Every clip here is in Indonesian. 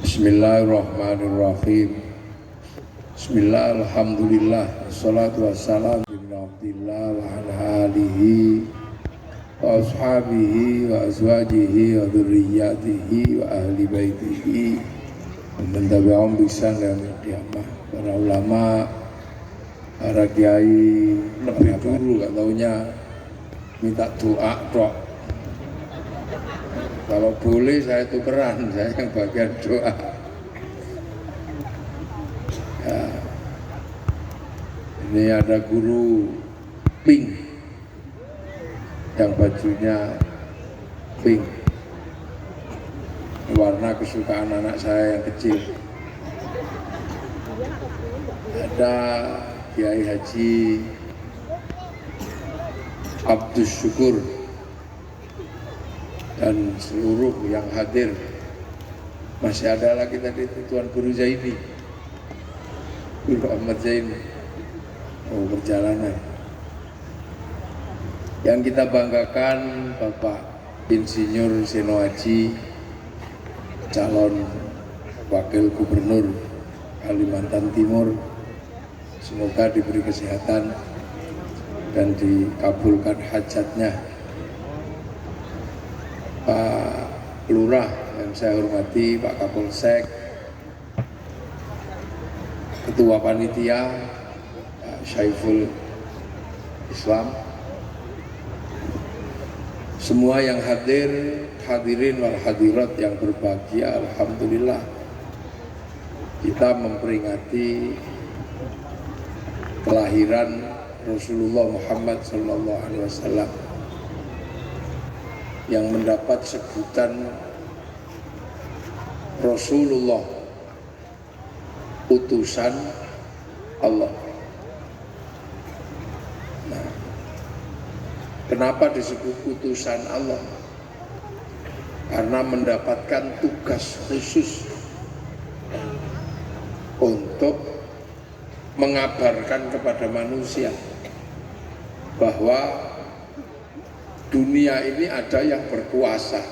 Bismillahirrahmanirrahim. Bismillah, alhamdulillah, wassalatu wassalam ala Abdillah wa ala alihi wa ashabihi wa azwajihi wa dhurriyyatihi wa ahli baitihi wa man tabi'ahum bi ihsan ila yaumil qiyamah. Para ulama, para kiai, lebih dulu gak taunya minta doa tok. Kalau boleh saya tukeran, saya yang bagian doa. Ya. Ini ada guru pink, yang bajunya pink, warna kesukaan anak saya yang kecil. Ada Kiai Haji Abdus Syukur dan seluruh yang hadir. Masih ada lagi tadi Tuan Guru Zaini, Guru Ahmad Zaini, perjalanan. Yang kita banggakan Bapak Insinyur Seno Aji, calon Wakil Gubernur Kalimantan Timur. Semoga diberi kesehatan dan dikabulkan hajatnya. Pak Lurah yang saya hormati, Pak Kapolsek, Ketua Panitia, Pak Syaiful Islam, semua yang hadir, hadirin wal hadirat yang berbahagia, alhamdulillah kita memperingati kelahiran Rasulullah Muhammad SAW yang mendapat sebutan Rasulullah, utusan Allah. Nah, kenapa disebut utusan Allah? Karena mendapatkan tugas khusus untuk mengabarkan kepada manusia bahwa dunia ini ada yang berkuasa.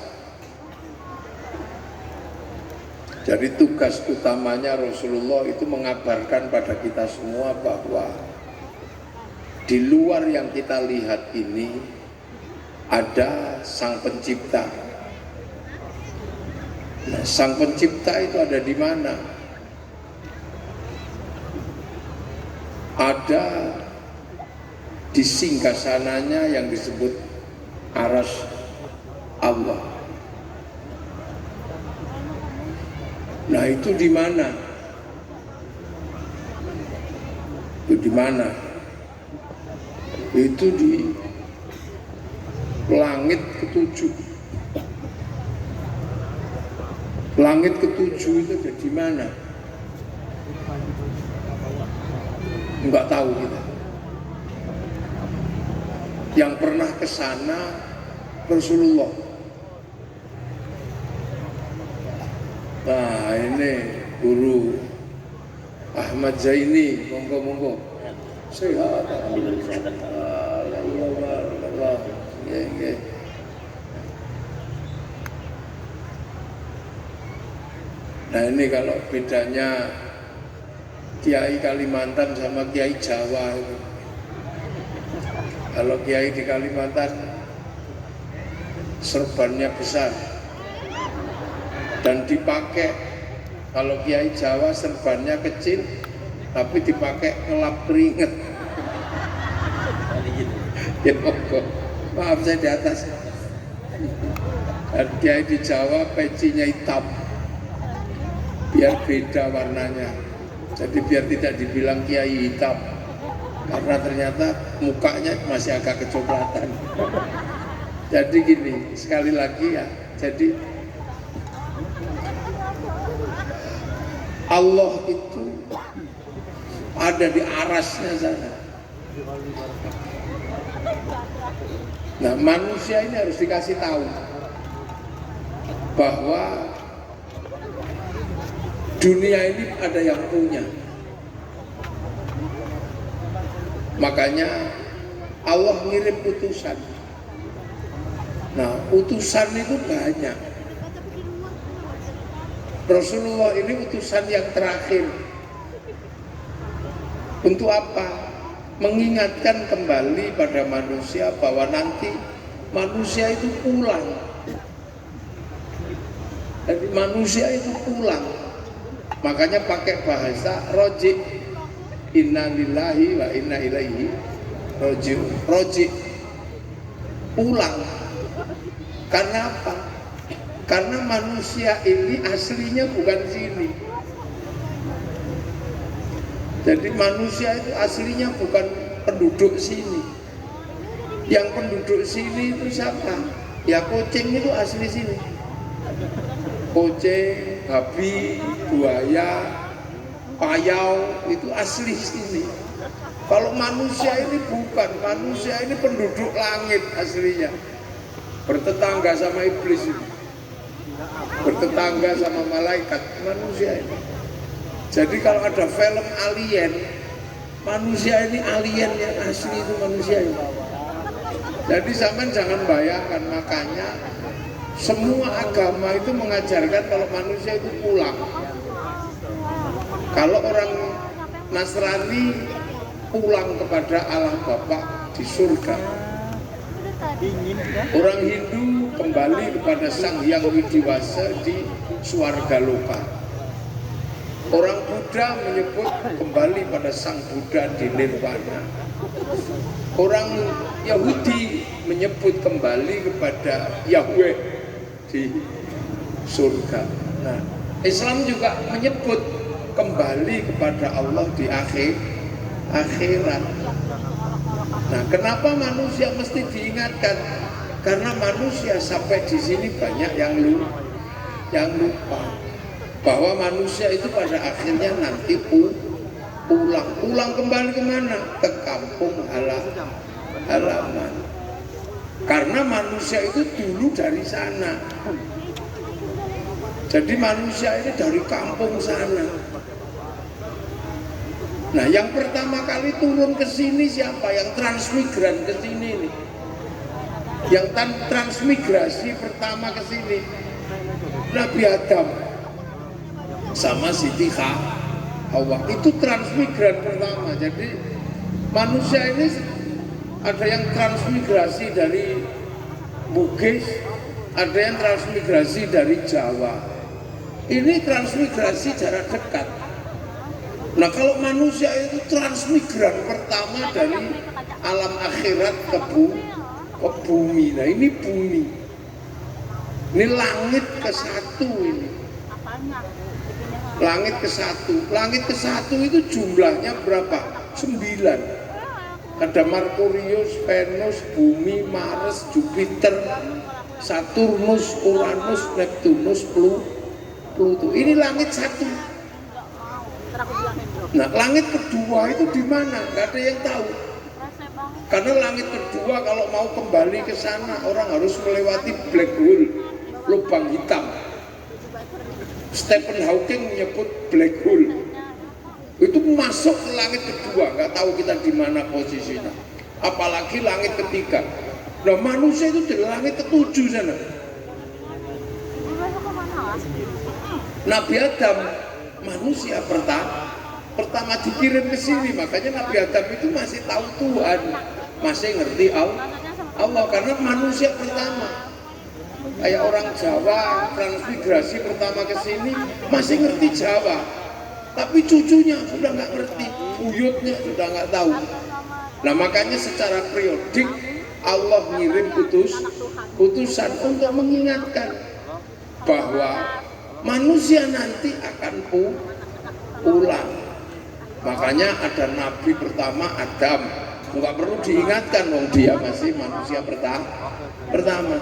Jadi tugas utamanya Rasulullah itu mengabarkan pada kita semua bahwa di luar yang kita lihat ini ada Sang Pencipta. Nah, Sang Pencipta itu ada di mana? Ada di singgasananya yang disebut Arsy Allah. Nah, itu di mana? Itu di mana? Itu di langit ketujuh. Langit ketujuh itu ada di mana? Enggak tahu kita. Yang pernah ke sana Rasulullah. Nah, ini Guru Ahmad Zaini, monggo-monggo. Sehat. Alhamdulillah. Nggih. Nah, ini kalau bedanya Kiai Kalimantan sama Kiai Jawa itu. Kalau Kiai di Kalimantan serbannya besar dan dipakai. Kalau Kiai Jawa serbannya kecil tapi dipakai ngelap keringet. Ya monggo. Maaf saya di atas. Dan Kiai di Jawa pecinya hitam biar beda warnanya. Jadi biar tidak dibilang Kiai hitam, karena ternyata mukanya masih agak kecoklatan. Jadi gini, sekali lagi ya, jadi Allah itu ada di arasnya sana. Nah, manusia ini harus dikasih tahu bahwa dunia ini ada yang punya. Makanya Allah ngirim utusan. Nah, utusan itu banyak. Rasulullah ini utusan yang terakhir. Untuk apa? Mengingatkan kembali pada manusia bahwa nanti manusia itu pulang. Jadi manusia itu pulang. Makanya pakai bahasa roji. Inna lillahi wa inna ilaihi roji'un. Roji, pulang. Karena apa? Karena manusia ini aslinya bukan sini. Jadi manusia itu aslinya bukan penduduk sini. Yang penduduk sini itu siapa? Ya kucing itu asli sini. Kucing, babi, buaya, payau itu asli sini. Kalau manusia ini bukan, manusia ini penduduk langit aslinya. Bertetangga sama iblis ini. Bertetangga sama malaikat, manusia ini. Jadi kalau ada film alien, manusia ini alien yang asli itu manusia ini. Jadi sampean jangan bayangkan, makanya semua agama itu mengajarkan kalau manusia itu pulang. Kalau orang Nasrani pulang kepada Allah Bapa di surga. Orang Hindu kembali kepada Sang Hyang Widiwasa di Swarga Loka. Orang Buddha menyebut kembali pada Sang Buddha di Nirwana. Orang Yahudi menyebut kembali kepada Yahweh di surga. Nah, Islam juga menyebut kembali kepada Allah di akhirat. Nah, kenapa manusia mesti diingatkan? Karena manusia sampai di sini banyak yang lupa bahwa manusia itu pada akhirnya nanti pulang kembali kemana? Ke kampung halaman. Karena manusia itu dulu dari sana. Jadi manusia ini dari kampung sana. Nah, yang pertama kali turun ke sini siapa? Yang transmigran ke sini nih. Yang transmigrasi pertama ke sini Nabi Adam sama Siti Hawa. Itu transmigran pertama. Jadi manusia ini ada yang transmigrasi dari Bugis, ada yang transmigrasi dari Jawa. Ini transmigrasi jarak dekat. Nah, kalau manusia itu transmigran pertama dari alam akhirat ke bumi. Nah, ini bumi. Ini langit ke satu ini. Langit ke satu. Langit ke satu itu jumlahnya berapa? 9. Ada Merkurius, Venus, Bumi, Mars, Jupiter, Saturnus, Uranus, Neptunus, Pluto. Ini langit satu. Nah, langit kedua itu di mana? Gak ada yang tahu. Karena langit kedua kalau mau kembali ke sana orang harus melewati black hole, lubang hitam. Stephen Hawking menyebut black hole. Itu masuk ke langit kedua, nggak tahu kita di mana posisinya. Apalagi langit ketiga. Nah, manusia itu di langit ketujuh sana. Nabi Adam manusia pertama dikirim ke sini, makanya Nabi Adam itu masih tahu Tuhan, masih ngerti Allah karena manusia pertama. Kayak orang Jawa transmigrasi pertama ke sini masih ngerti Jawa, tapi cucunya sudah nggak ngerti, buyutnya sudah nggak tahu. Nah, makanya secara periodik Allah ngirim utusan untuk mengingatkan bahwa manusia nanti akan pulang. Makanya ada nabi pertama Adam, nggak perlu diingatkan dong, dia masih manusia pertama.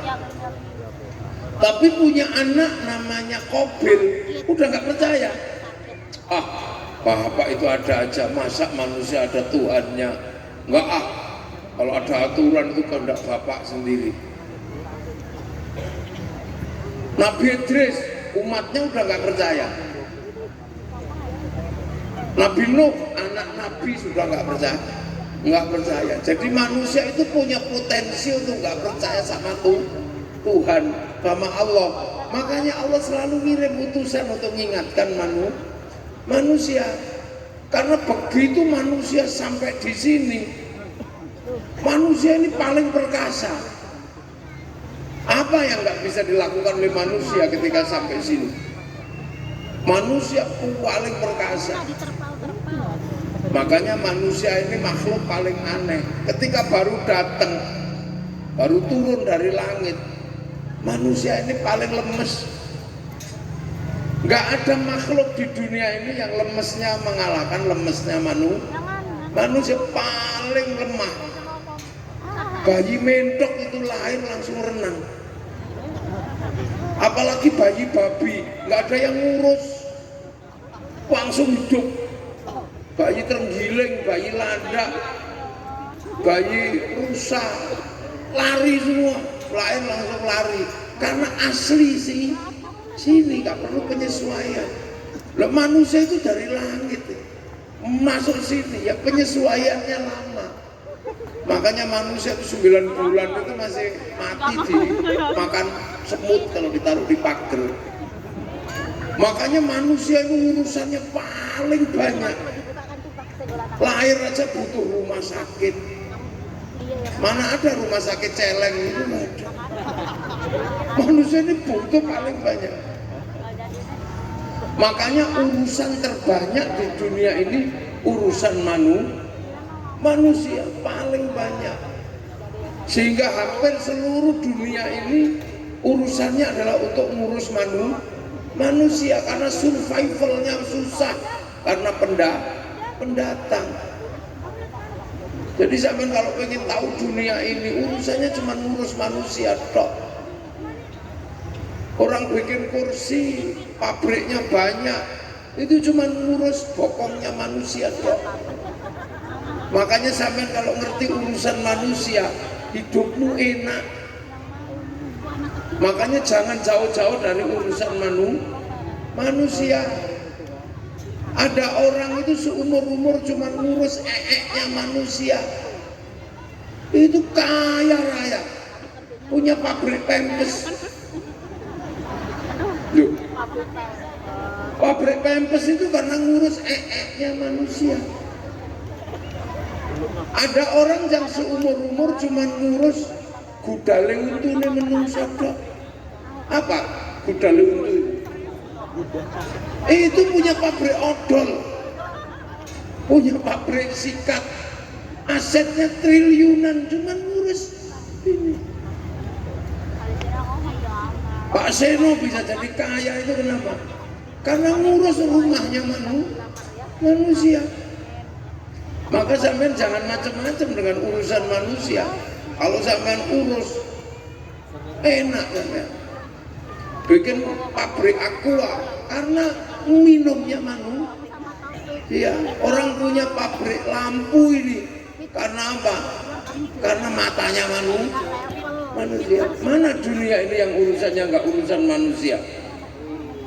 Tapi punya anak namanya Kobil, udah nggak percaya. Bapak itu ada aja, masa manusia ada Tuhannya? Enggak, kalau ada aturan itu kehendak bapak sendiri. Nabi Idris, umatnya udah nggak percaya. Nabi Nuh, anak Nabi sudah nggak percaya. Jadi manusia itu punya potensi untuk nggak percaya sama Tuhan, sama Allah. Makanya Allah selalu ngirim utusan untuk mengingatkan manusia. Karena begitu manusia sampai di sini, manusia ini paling perkasa. Apa yang nggak bisa dilakukan oleh manusia ketika sampai sini? Manusia paling perkasa. Makanya manusia ini makhluk paling aneh. Ketika baru datang, baru turun dari langit, manusia ini paling lemes. Nggak ada makhluk di dunia ini yang lemesnya mengalahkan lemesnya manusia paling lemah. Bayi mentok itu lahir langsung renang. Apalagi bayi babi, nggak ada yang ngurus, langsung hidup. Bayi terenggiling, bayi landak, bayi rusa, lari semua, lahir langsung lari. Karena asli sih, sini nggak perlu penyesuaian. Loh, manusia itu dari langit, masuk sini ya penyesuaiannya lama. Makanya manusia itu 9 bulan itu masih mati di makan semut kalau ditaruh di pagar. Makanya manusia itu urusannya paling banyak. Lahir aja butuh rumah sakit. Mana ada rumah sakit celeng itu nggak ada. Manusia ini butuh paling banyak. Makanya urusan terbanyak di dunia ini urusan manusia paling banyak. Sehingga hampir seluruh dunia ini urusannya adalah untuk ngurus manusia karena survivalnya susah karena pendatang. Jadi sampean kalau pengen tahu dunia ini urusannya cuma ngurus manusia tok. Orang bikin kursi, pabriknya banyak, itu cuma ngurus bokongnya manusia tok. Makanya sampean kalau ngerti urusan manusia, hidupmu enak. Makanya jangan jauh-jauh dari urusan manusia. Ada orang itu seumur-umur cuma ngurus nya manusia. Itu kaya raya, punya pabrik pempes. Loh, pabrik pempes itu karena ngurus nya manusia. Ada orang yang seumur-umur cuma ngurus gudaling untune menungsa tok. Apa gudaling untu? Itu punya pabrik odol, punya pabrik sikat, asetnya triliunan, cuma ngurus ini. Pak Seno bisa jadi kaya itu kenapa? Karena ngurus rumahnya manusia. Maka sampean jangan macam-macam dengan urusan manusia. Kalau sampean urus enak sampean. Bikin pabrik aqua karena minumnya manusia. Orang punya pabrik lampu ini karena apa? Karena matanya manusia. Mana dunia ini yang urusannya nggak urusan manusia?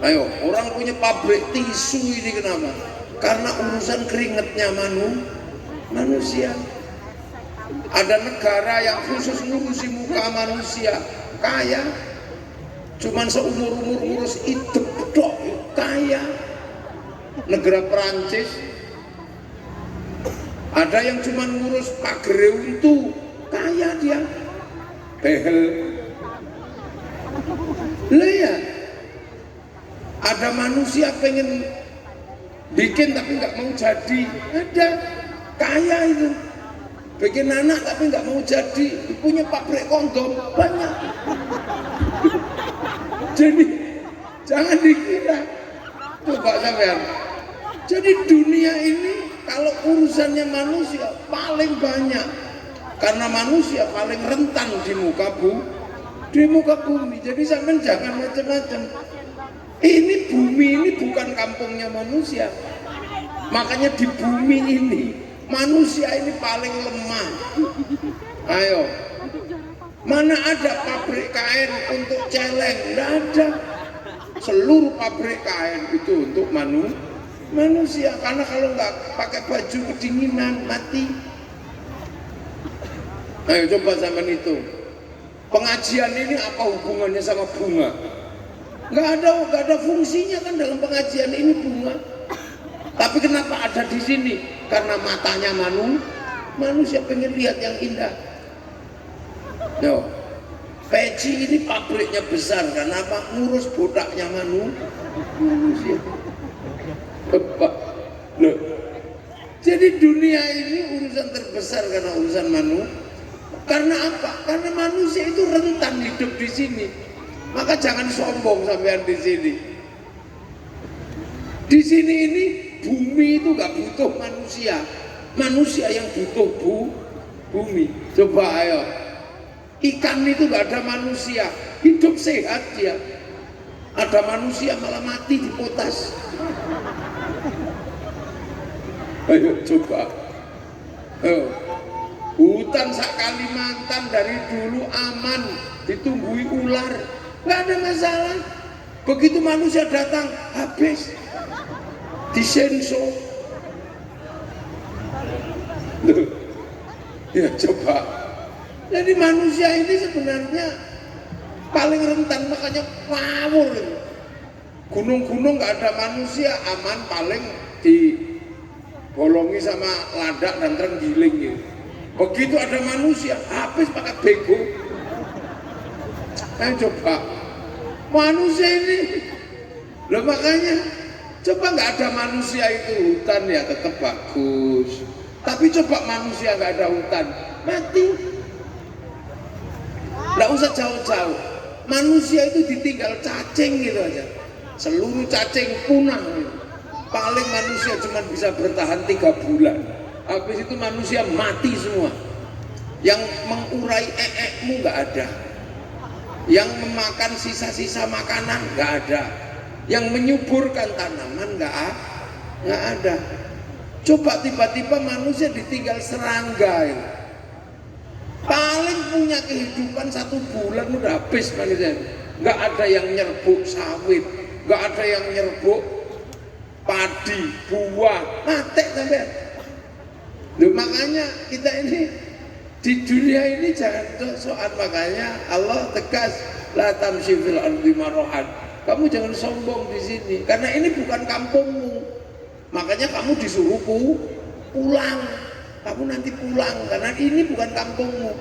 Ayo, orang punya pabrik tisu ini kenapa? Karena urusan keringetnya manusia. Ada negara yang khusus ngurusi muka manusia, kaya. Cuman seumur-umur ngurus itu dok, kaya. Negara Perancis ada yang cuman ngurus pagar itu, kaya dia. Behel. Lah ya, ada manusia pengen bikin tapi nggak mau jadi, ada kaya itu. Bikin anak tapi nggak mau jadi, punya pabrik kondom banyak. Jadi jangan dikira, coba sampean. Jadi dunia ini kalau urusannya manusia paling banyak, karena manusia paling rentan di muka bumi. Jadi sampean jangan macam-macam. Ini bumi ini bukan kampungnya manusia. Makanya di bumi ini manusia ini paling lemah. Ayo, mana ada pabrik kain untuk celeng? Tidak ada. Seluruh pabrik kain itu untuk manusia. Karena kalau nggak pakai baju kedinginan mati. Ayo coba zaman itu. Pengajian ini apa hubungannya sama bunga? nggak ada fungsinya kan dalam pengajian ini bunga. Tapi kenapa ada di sini? Karena matanya manusia pengen lihat yang indah. Yo, peci ini pabriknya besar, kenapa? Ngurus bodaknya manusia. Loh. Jadi dunia ini urusan terbesar karena urusan manusia. Karena apa? Karena manusia itu rentan hidup di sini. Maka jangan sombong sampean di sini. Di sini ini bumi itu nggak butuh manusia. Manusia yang butuh bumi. Coba ayo. Ikan itu nggak ada manusia, hidup sehat dia. Ada manusia malah mati di potas. Ayo coba. Ayo. Hutan sak Kalimantan dari dulu aman, ditumbuhi ular, nggak ada masalah. Begitu manusia datang, habis disensor. Ya coba. Jadi manusia ini sebenarnya paling rentan, makanya ngawur. Gunung-gunung nggak ada manusia, aman, paling dibolongi sama ladak dan terenggiling gitu. Begitu ada manusia, habis pakai bego. Ayo coba, manusia ini, loh makanya coba nggak ada manusia itu hutan ya tetap bagus. Tapi coba manusia nggak ada hutan, mati. Nggak usah jauh-jauh, manusia itu ditinggal cacing gitu aja, seluruh cacing punah. Paling manusia cuma bisa bertahan 3 bulan. Habis itu manusia mati semua. Yang mengurai mu nggak ada. Yang memakan sisa-sisa makanan nggak ada. Yang menyuburkan tanaman nggak ada. Coba tiba-tiba manusia ditinggal serangga ya. Paling punya kehidupan 1 bulan udah habis manusia. Nggak ada yang nyerbuk sawit, nggak ada yang nyerbuk padi, buah, mati sampai. Loh, makanya kita ini di dunia ini jangan soal, makanya Allah tegas la tamshi fil ardi marahan. Kamu jangan sombong di sini karena ini bukan kampungmu. Makanya kamu disuruh pulang. Kamu nanti pulang karena ini bukan kampungmu.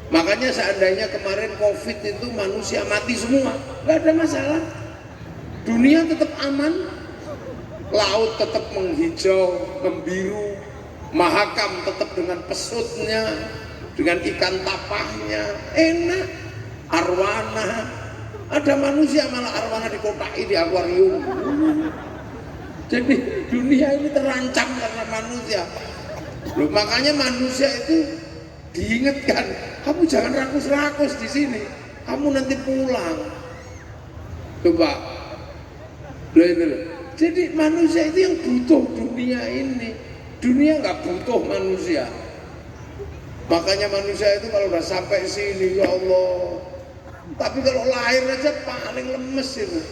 Makanya seandainya kemarin Covid itu manusia mati semua, nggak ada masalah. Dunia tetap aman, laut tetap menghijau, membiru, Mahakam tetap dengan pesutnya, dengan ikan tapahnya, enak. Arwana, ada manusia malah arwana dikotai di akuarium. Jadi dunia ini terancam karena manusia. Loh, makanya manusia itu diingatkan, kamu jangan rakus-rakus di sini, kamu nanti pulang. Coba, loh ini loh. Jadi manusia itu yang butuh dunia ini. Dunia nggak butuh manusia. Makanya manusia itu kalau udah sampai sini, ya Allah. Tapi kalau lahir aja paling lemes itu.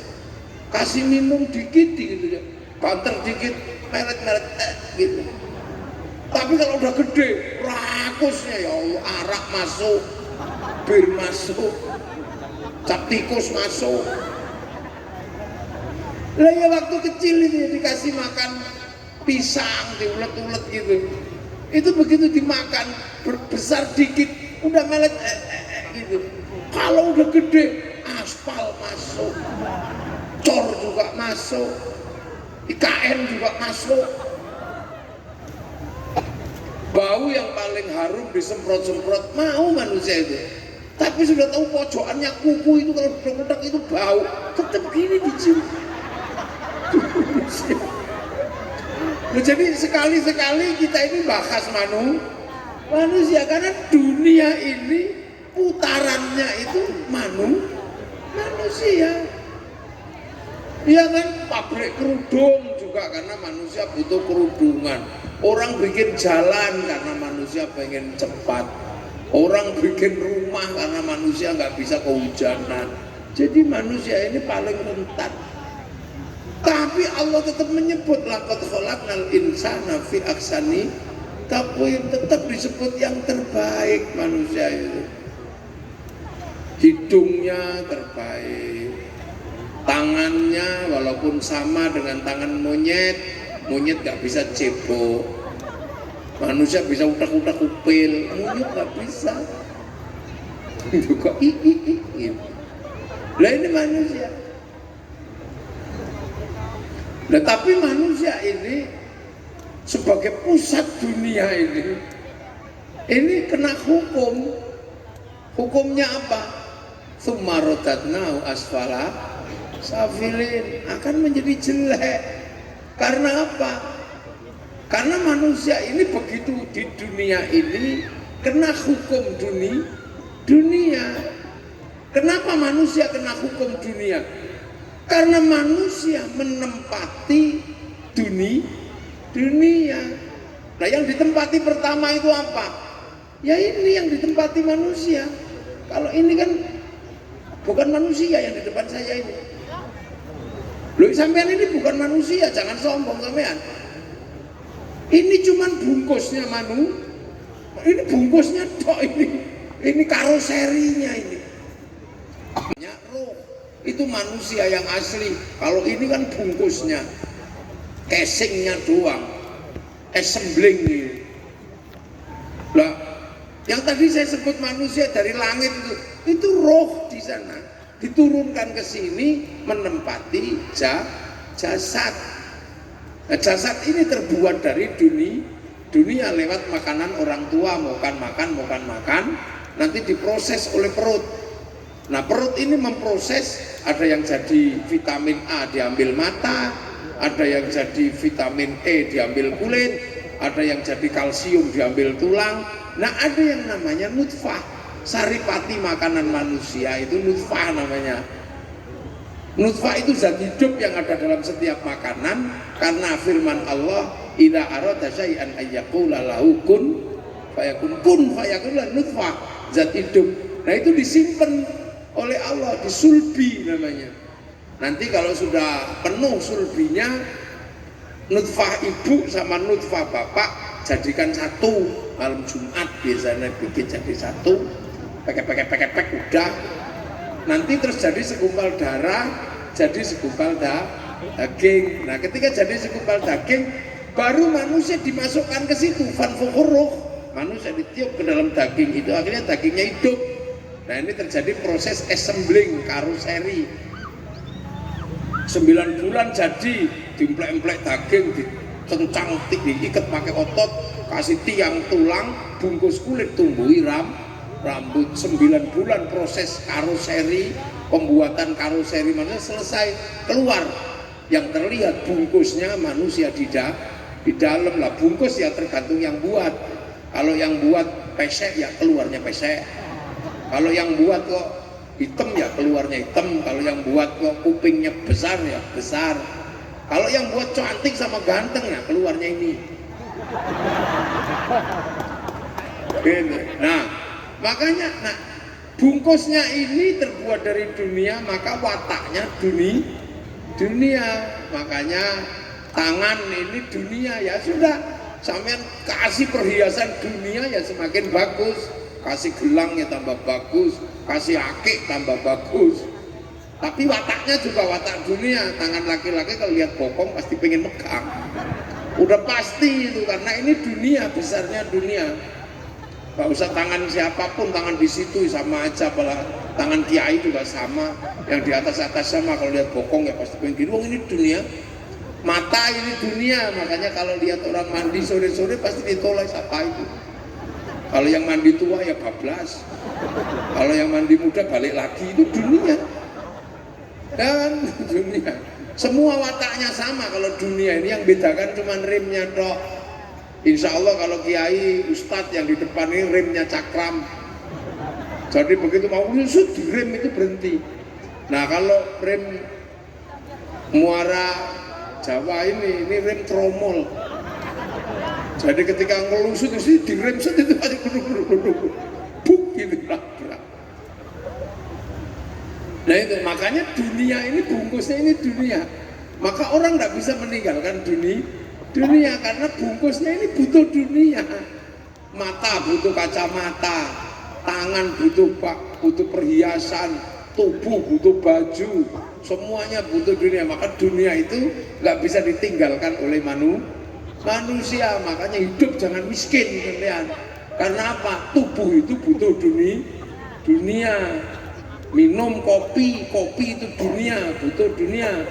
Kasih minum dikit gitu ya, banter dikit, meret-meret gitu. Tapi kalau udah gede, rakusnya ya Allah, arak masuk, bir masuk, cap tikus masuk. Lah ya waktu kecil ini dikasih makan pisang, diulet-ulet gitu. Itu begitu dimakan, besar dikit, udah melet gitu. Kalau udah gede, aspal masuk, cor juga masuk, IKN juga masuk. Bau yang paling harum disemprot-semprot mau manusia itu. Tapi sudah tahu pojokannya kuku itu kalau duduk-duduk itu bau, tetap gini dicium. Nah, jadi sekali-sekali kita ini bahas manusia karena dunia ini putarannya itu manusia. Iya kan, pabrik kerudung juga karena manusia butuh kerudungan. Orang bikin jalan karena manusia pengen cepat. Orang bikin rumah karena manusia nggak bisa kehujanan. Jadi manusia ini paling rentan. Tapi Allah tetap menyebut laqad khalaqnal insana fi ahsani taqwim, tetap disebut yang terbaik manusia itu. Hidungnya terbaik, Tangannya walaupun sama dengan tangan monyet, monyet nggak bisa cebok. Manusia bisa utak-utak upil, monyet nggak bisa. Juga lah ini manusia. Nah tapi manusia ini sebagai pusat dunia ini kena hukum. Hukumnya apa? Tsummarodadnahu asfala safilin, akan menjadi jelek. Karena apa? Karena manusia ini begitu di dunia ini kena hukum dunia. Kenapa manusia kena hukum dunia? Karena manusia menempati dunia. Nah yang ditempati pertama itu apa? Ya ini yang ditempati manusia. Kalau ini kan bukan manusia yang di depan saya ini. Loh sampean ini bukan manusia, jangan sombong sampean. Ini cuman bungkusnya ini bungkusnya tok ini karoserinya ini. Roh itu manusia yang asli. Kalau ini kan bungkusnya, casingnya doang, assembling ini. Lah, yang tadi saya sebut manusia dari langit itu roh di sana diturunkan ke sini menempati jasad. Nah, jasad ini terbuat dari dunia lewat makanan orang tua, makan, nanti diproses oleh perut. Nah perut ini memproses, ada yang jadi vitamin A diambil mata, ada yang jadi vitamin E diambil kulit, ada yang jadi kalsium diambil tulang. Nah ada yang namanya nutfah, saripati makanan manusia itu nutfah namanya. Nutfah itu zat hidup yang ada dalam setiap makanan, karena firman Allah, idza arada syai'an ayyaqula lahu kun fayakun nutfah, zat hidup. Nah itu disimpan oleh Allah, disulbi namanya. Nanti kalau sudah penuh sulbinya, nutfah ibu sama nutfah bapak jadikan satu. Malam Jumat biasanya bikin jadi satu, pek udah. Nanti terus jadi segumpal darah, jadi segumpal daging. Nah ketika jadi segumpal daging, baru manusia dimasukkan ke situ, fanfukuruh, manusia ditiup ke dalam daging itu, akhirnya dagingnya hidup. Nah ini terjadi proses assembling, karoseri. 9 bulan jadi, diemplek-emplek daging, dikencang, diikat pakai otot, kasih tiang tulang, bungkus kulit, tumbuhi rambut. 9 bulan proses karoseri, pembuatan karoseri manusia selesai, keluar. Yang terlihat bungkusnya manusia di dalam lah. Bungkus ya tergantung yang buat. Kalau yang buat pesek ya keluarnya pesek. Kalau yang buat kok hitam ya keluarnya hitam. Kalau yang buat kok kupingnya besar ya besar. Kalau yang buat cantik sama ganteng ya keluarnya ini. Nah makanya bungkusnya ini terbuat dari dunia, maka wataknya dunia. Makanya tangan ini dunia, ya sudah, sampean kasih perhiasan dunia ya semakin bagus, kasih gelang ya tambah bagus, kasih akik tambah bagus. Tapi wataknya juga watak dunia. Tangan laki-laki kalau lihat bokong pasti pengen megang, udah pasti itu, karena ini dunia, besarnya dunia. Gak usah tangan siapapun, tangan di situ sama aja, apalah tangan kiai juga sama, yang di atas sama. Kalau lihat bokong ya pasti pengen gitu. Ini dunia. Mata ini dunia, makanya kalau lihat orang mandi sore-sore pasti ditolak, apa itu. Kalau yang mandi tua ya bablas, kalau yang mandi muda balik lagi, itu dunia. Dan dunia semua wataknya sama. Kalau dunia ini yang bedakan cuma remnya tok. Insya Allah kalau kiai ustadz yang di depan ini remnya cakram, jadi begitu mau lusut di rem itu berhenti. Nah kalau rem muara Jawa ini rem tromol, jadi ketika ngelusut itu di rem set itu aja buk gitu berat. Nah itu makanya dunia ini bungkusnya ini dunia. Maka orang nggak bisa meninggalkan dunia karena bungkusnya ini butuh dunia. Mata butuh kacamata, tangan butuh perhiasan, tubuh butuh baju, semuanya butuh dunia. Maka dunia itu nggak bisa ditinggalkan oleh manusia. Makanya hidup jangan miskin kalian. Karena apa? Tubuh itu butuh dunia. Minum kopi itu dunia, butuh dunia.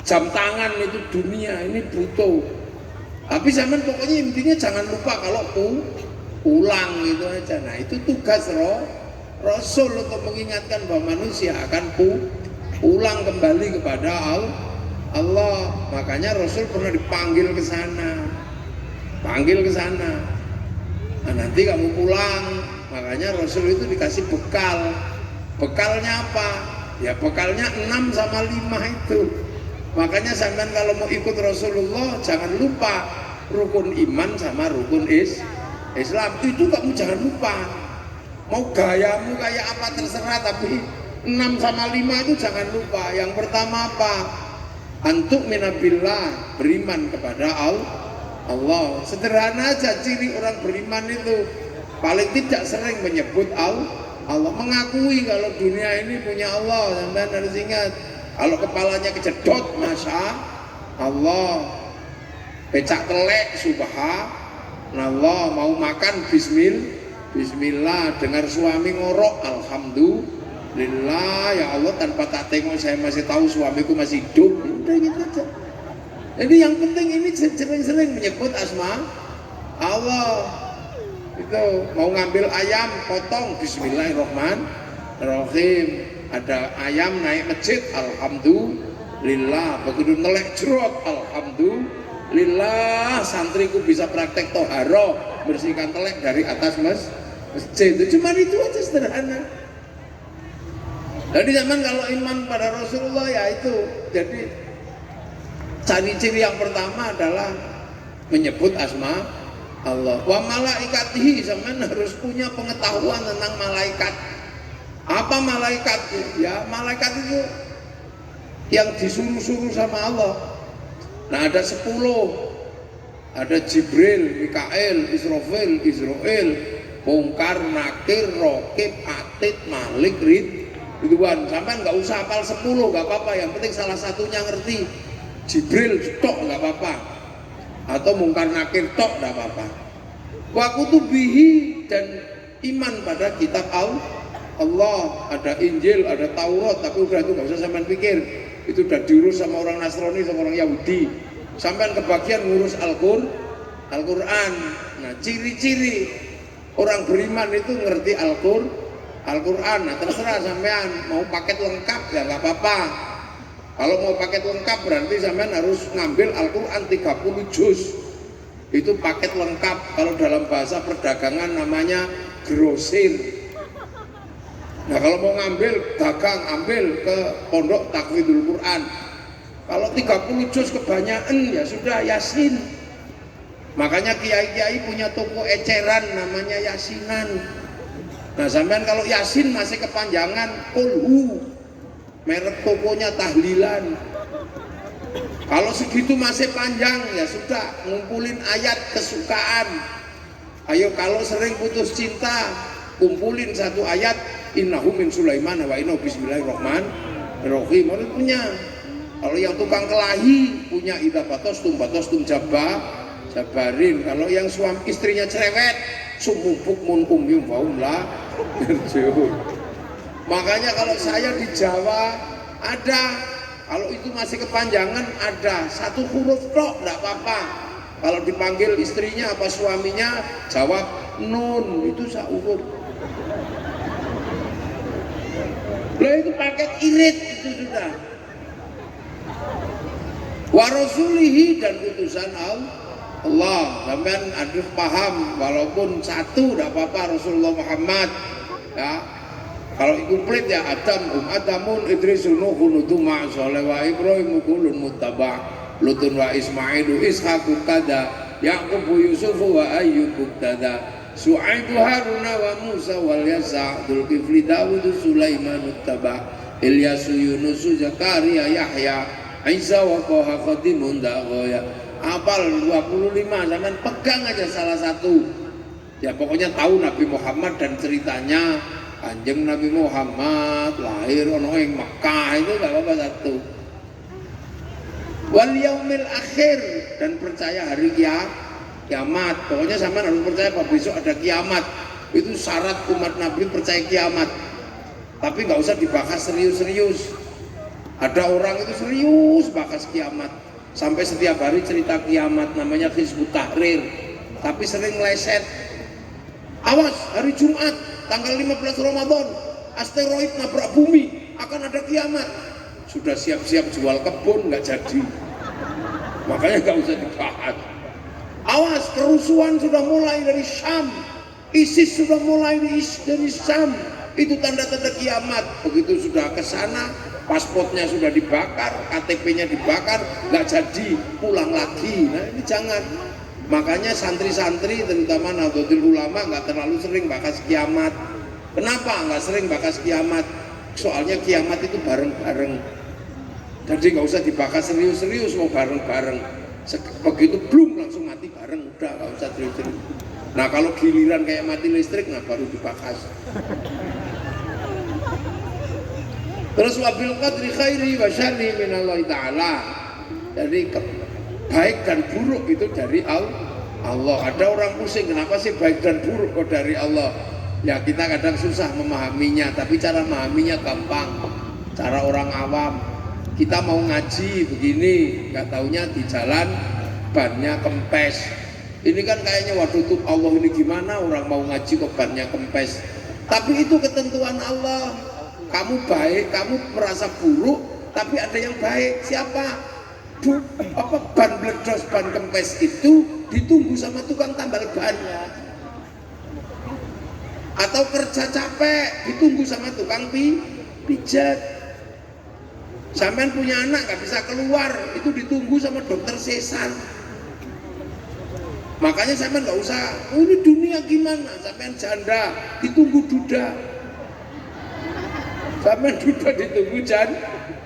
Jam tangan itu dunia, ini butuh. Tapi zaman pokoknya intinya jangan lupa kalau pulang itu aja. Nah itu tugas Rasul untuk mengingatkan bahwa manusia akan pulang kembali kepada Allah. Makanya Rasul pernah dipanggil ke sana, Nah, nanti kamu pulang, makanya Rasul itu dikasih bekal. Bekalnya apa? Ya bekalnya 6 sama 5 itu. Makanya sampean kalau mau ikut Rasulullah jangan lupa rukun iman sama rukun Islam itu kamu jangan lupa. Mau gayamu kayak apa terserah, tapi 6 sama 5 itu jangan lupa. Yang pertama apa? Antuk minabillah, beriman kepada Allah. Sederhana aja ciri orang beriman itu, paling tidak sering menyebut Allah, mengakui kalau dunia ini punya Allah. Sampean harus ingat, kalau kepalanya kejedot, masya Allah, becak telek, subhanallah, mau makan bismillah, dengar suami ngorok, alhamdulillah, ya Allah, tanpa tak tengok saya masih tahu suamiku masih hidup. Udah gitu aja. Jadi yang penting ini sering-sering menyebut asma Allah. Itu mau ngambil ayam, potong bismillahirrahmanirrahim. Ada ayam naik masjid, alhamdulillah. Begitu nelek jerot, alhamdulillah. Santriku bisa praktek toharo, bersihkan telek dari atas masjid. Cuma itu aja, sederhana. Jadi zaman kalau iman pada Rasulullah ya itu. Jadi ciri-ciri yang pertama adalah menyebut asma Allah. Wa malaikatihi, zaman harus punya pengetahuan tentang malaikat. Apa malaikat? Ya malaikat itu yang disuruh-suruh sama Allah. Nah ada 10, ada Jibril, Mikael, Israfil, Munkar, Nakir, Rokib, Atid, Malik, Ridwan. Sampai nggak usah hafal 10, nggak apa-apa. Yang penting salah satunya ngerti. Jibril tok nggak apa-apa, atau Munkar, Nakir tok nggak apa-apa. Wa kutubihi, dan iman pada kitab Allah. Ada Injil, ada Taurat, tapi udah itu nggak usah sampean pikir, itu udah diurus sama orang Nasrani, sama orang Yahudi. Sampean kebagian ngurus Al-Quran. Nah ciri-ciri orang beriman itu ngerti Al-Quran. Nah terserah sampean mau paket lengkap ya nggak apa-apa. Kalau mau paket lengkap berarti sampean harus ngambil Al-Quran 30 juz. Itu paket lengkap. Kalau dalam bahasa perdagangan namanya grosir. Nah kalau mau ngambil dagang, ambil ke pondok Tahfidzul Quran. Kalau 30 juz kebanyakan ya sudah Yasin. Makanya kiai-kiai punya toko eceran namanya Yasinan. Nah sampean kalau Yasin masih kepanjangan Kulhu, merek tokonya Tahlilan. Kalau segitu masih panjang ya sudah ngumpulin ayat kesukaan. Ayo kalau sering putus cinta, kumpulin satu ayat, innahu min Sulaiman wa innahu bismillahirrahmanirrahim. Harus punya. Kalau yang tukang kelahi punya idza batostum jabarin. Kalau yang suami istrinya cerewet, sumubuk mun umyum faumla. Makanya kalau saya di Jawa ada, kalau itu masih kepanjangan ada satu huruf tok enggak apa-apa. Kalau dipanggil istrinya apa suaminya jawab nun, itu sahuruf. Lah itu paket irit itu sudah. Wa rasulihi, dan utusan Allah. Sampean harus paham, walaupun satu tidak apa-apa Rasulullah Muhammad ya. Kalau komplit ya Adamun, Idrisun, Nuhun, Utuma, Soleh wa Ibrahim, kulun muttaba, Lutun wa Ismailu, Ishaqu kada, Yaqubu, Yusufu wa Ayyubu kada, Su'aibu, Haruna wa Musa wal Yasa, Dzulkifli, Dawud, Sulaiman uttaba, Ilyasu, Yunusu, Zakaria, Yahya, Isa wa Qoha Khatimun Da'goya. Apal 25, zaman pegang aja salah satu. Ya pokoknya tahu Nabi Muhammad dan ceritanya, Kanjeng Nabi Muhammad lahir ono ing Mekah itu nggak apa-apa satu. Wal yaumil akhir, dan percaya hari kiamat. Pokoknya sama harus percaya bahwa besok ada kiamat. Itu syarat umat Nabi percaya kiamat. Tapi nggak usah dibahas serius-serius. Ada orang itu serius bahas kiamat. Sampai setiap hari cerita kiamat, namanya Hizbut Tahrir. Tapi sering leset. Awas, hari Jumat tanggal 15 Ramadan, asteroid nabrak bumi, akan ada kiamat. Sudah siap-siap jual kebun, nggak jadi. Makanya nggak usah dibahas. Awas, kerusuhan sudah mulai dari Syam, ISIS sudah mulai dari Syam. Itu tanda-tanda kiamat. Begitu sudah ke sana, paspornya sudah dibakar, KTP-nya dibakar, nggak jadi, pulang lagi. Nah ini jangan. Makanya santri-santri terutama Nahdlatul Ulama nggak terlalu sering bahas kiamat. Kenapa nggak sering bahas kiamat? Soalnya kiamat itu bareng-bareng. Jadi nggak usah dibahas serius-serius, mau bareng-bareng. Begitu belum langsung mati bareng, udah nggak usah serius-serius. Nah kalau giliran kayak mati listrik, nah baru dibahas. Terus wabil qadri khairi wa syarri minallahi ta'ala. Jadi baik dan buruk itu dari Allah. Ada orang pusing, kenapa sih baik dan buruk kok dari Allah? Ya kita kadang susah memahaminya, tapi cara memahaminya gampang. Cara orang awam. Kita mau ngaji begini, nggak taunya di jalan bannya kempes. Ini kan kayaknya waduh tuh Allah ini gimana, orang mau ngaji kok bannya kempes. Tapi itu ketentuan Allah. Kamu baik, kamu merasa buruk, tapi ada yang baik. Siapa? Ban bledos, ban kempes itu ditunggu sama tukang tambal ban. Atau kerja capek ditunggu sama tukang pijat. Sampean punya anak nggak bisa keluar, itu ditunggu sama dokter sesar. Makanya sampean nggak usah, oh ini dunia gimana? Sampean janda ditunggu duda. Sampean duda ditunggu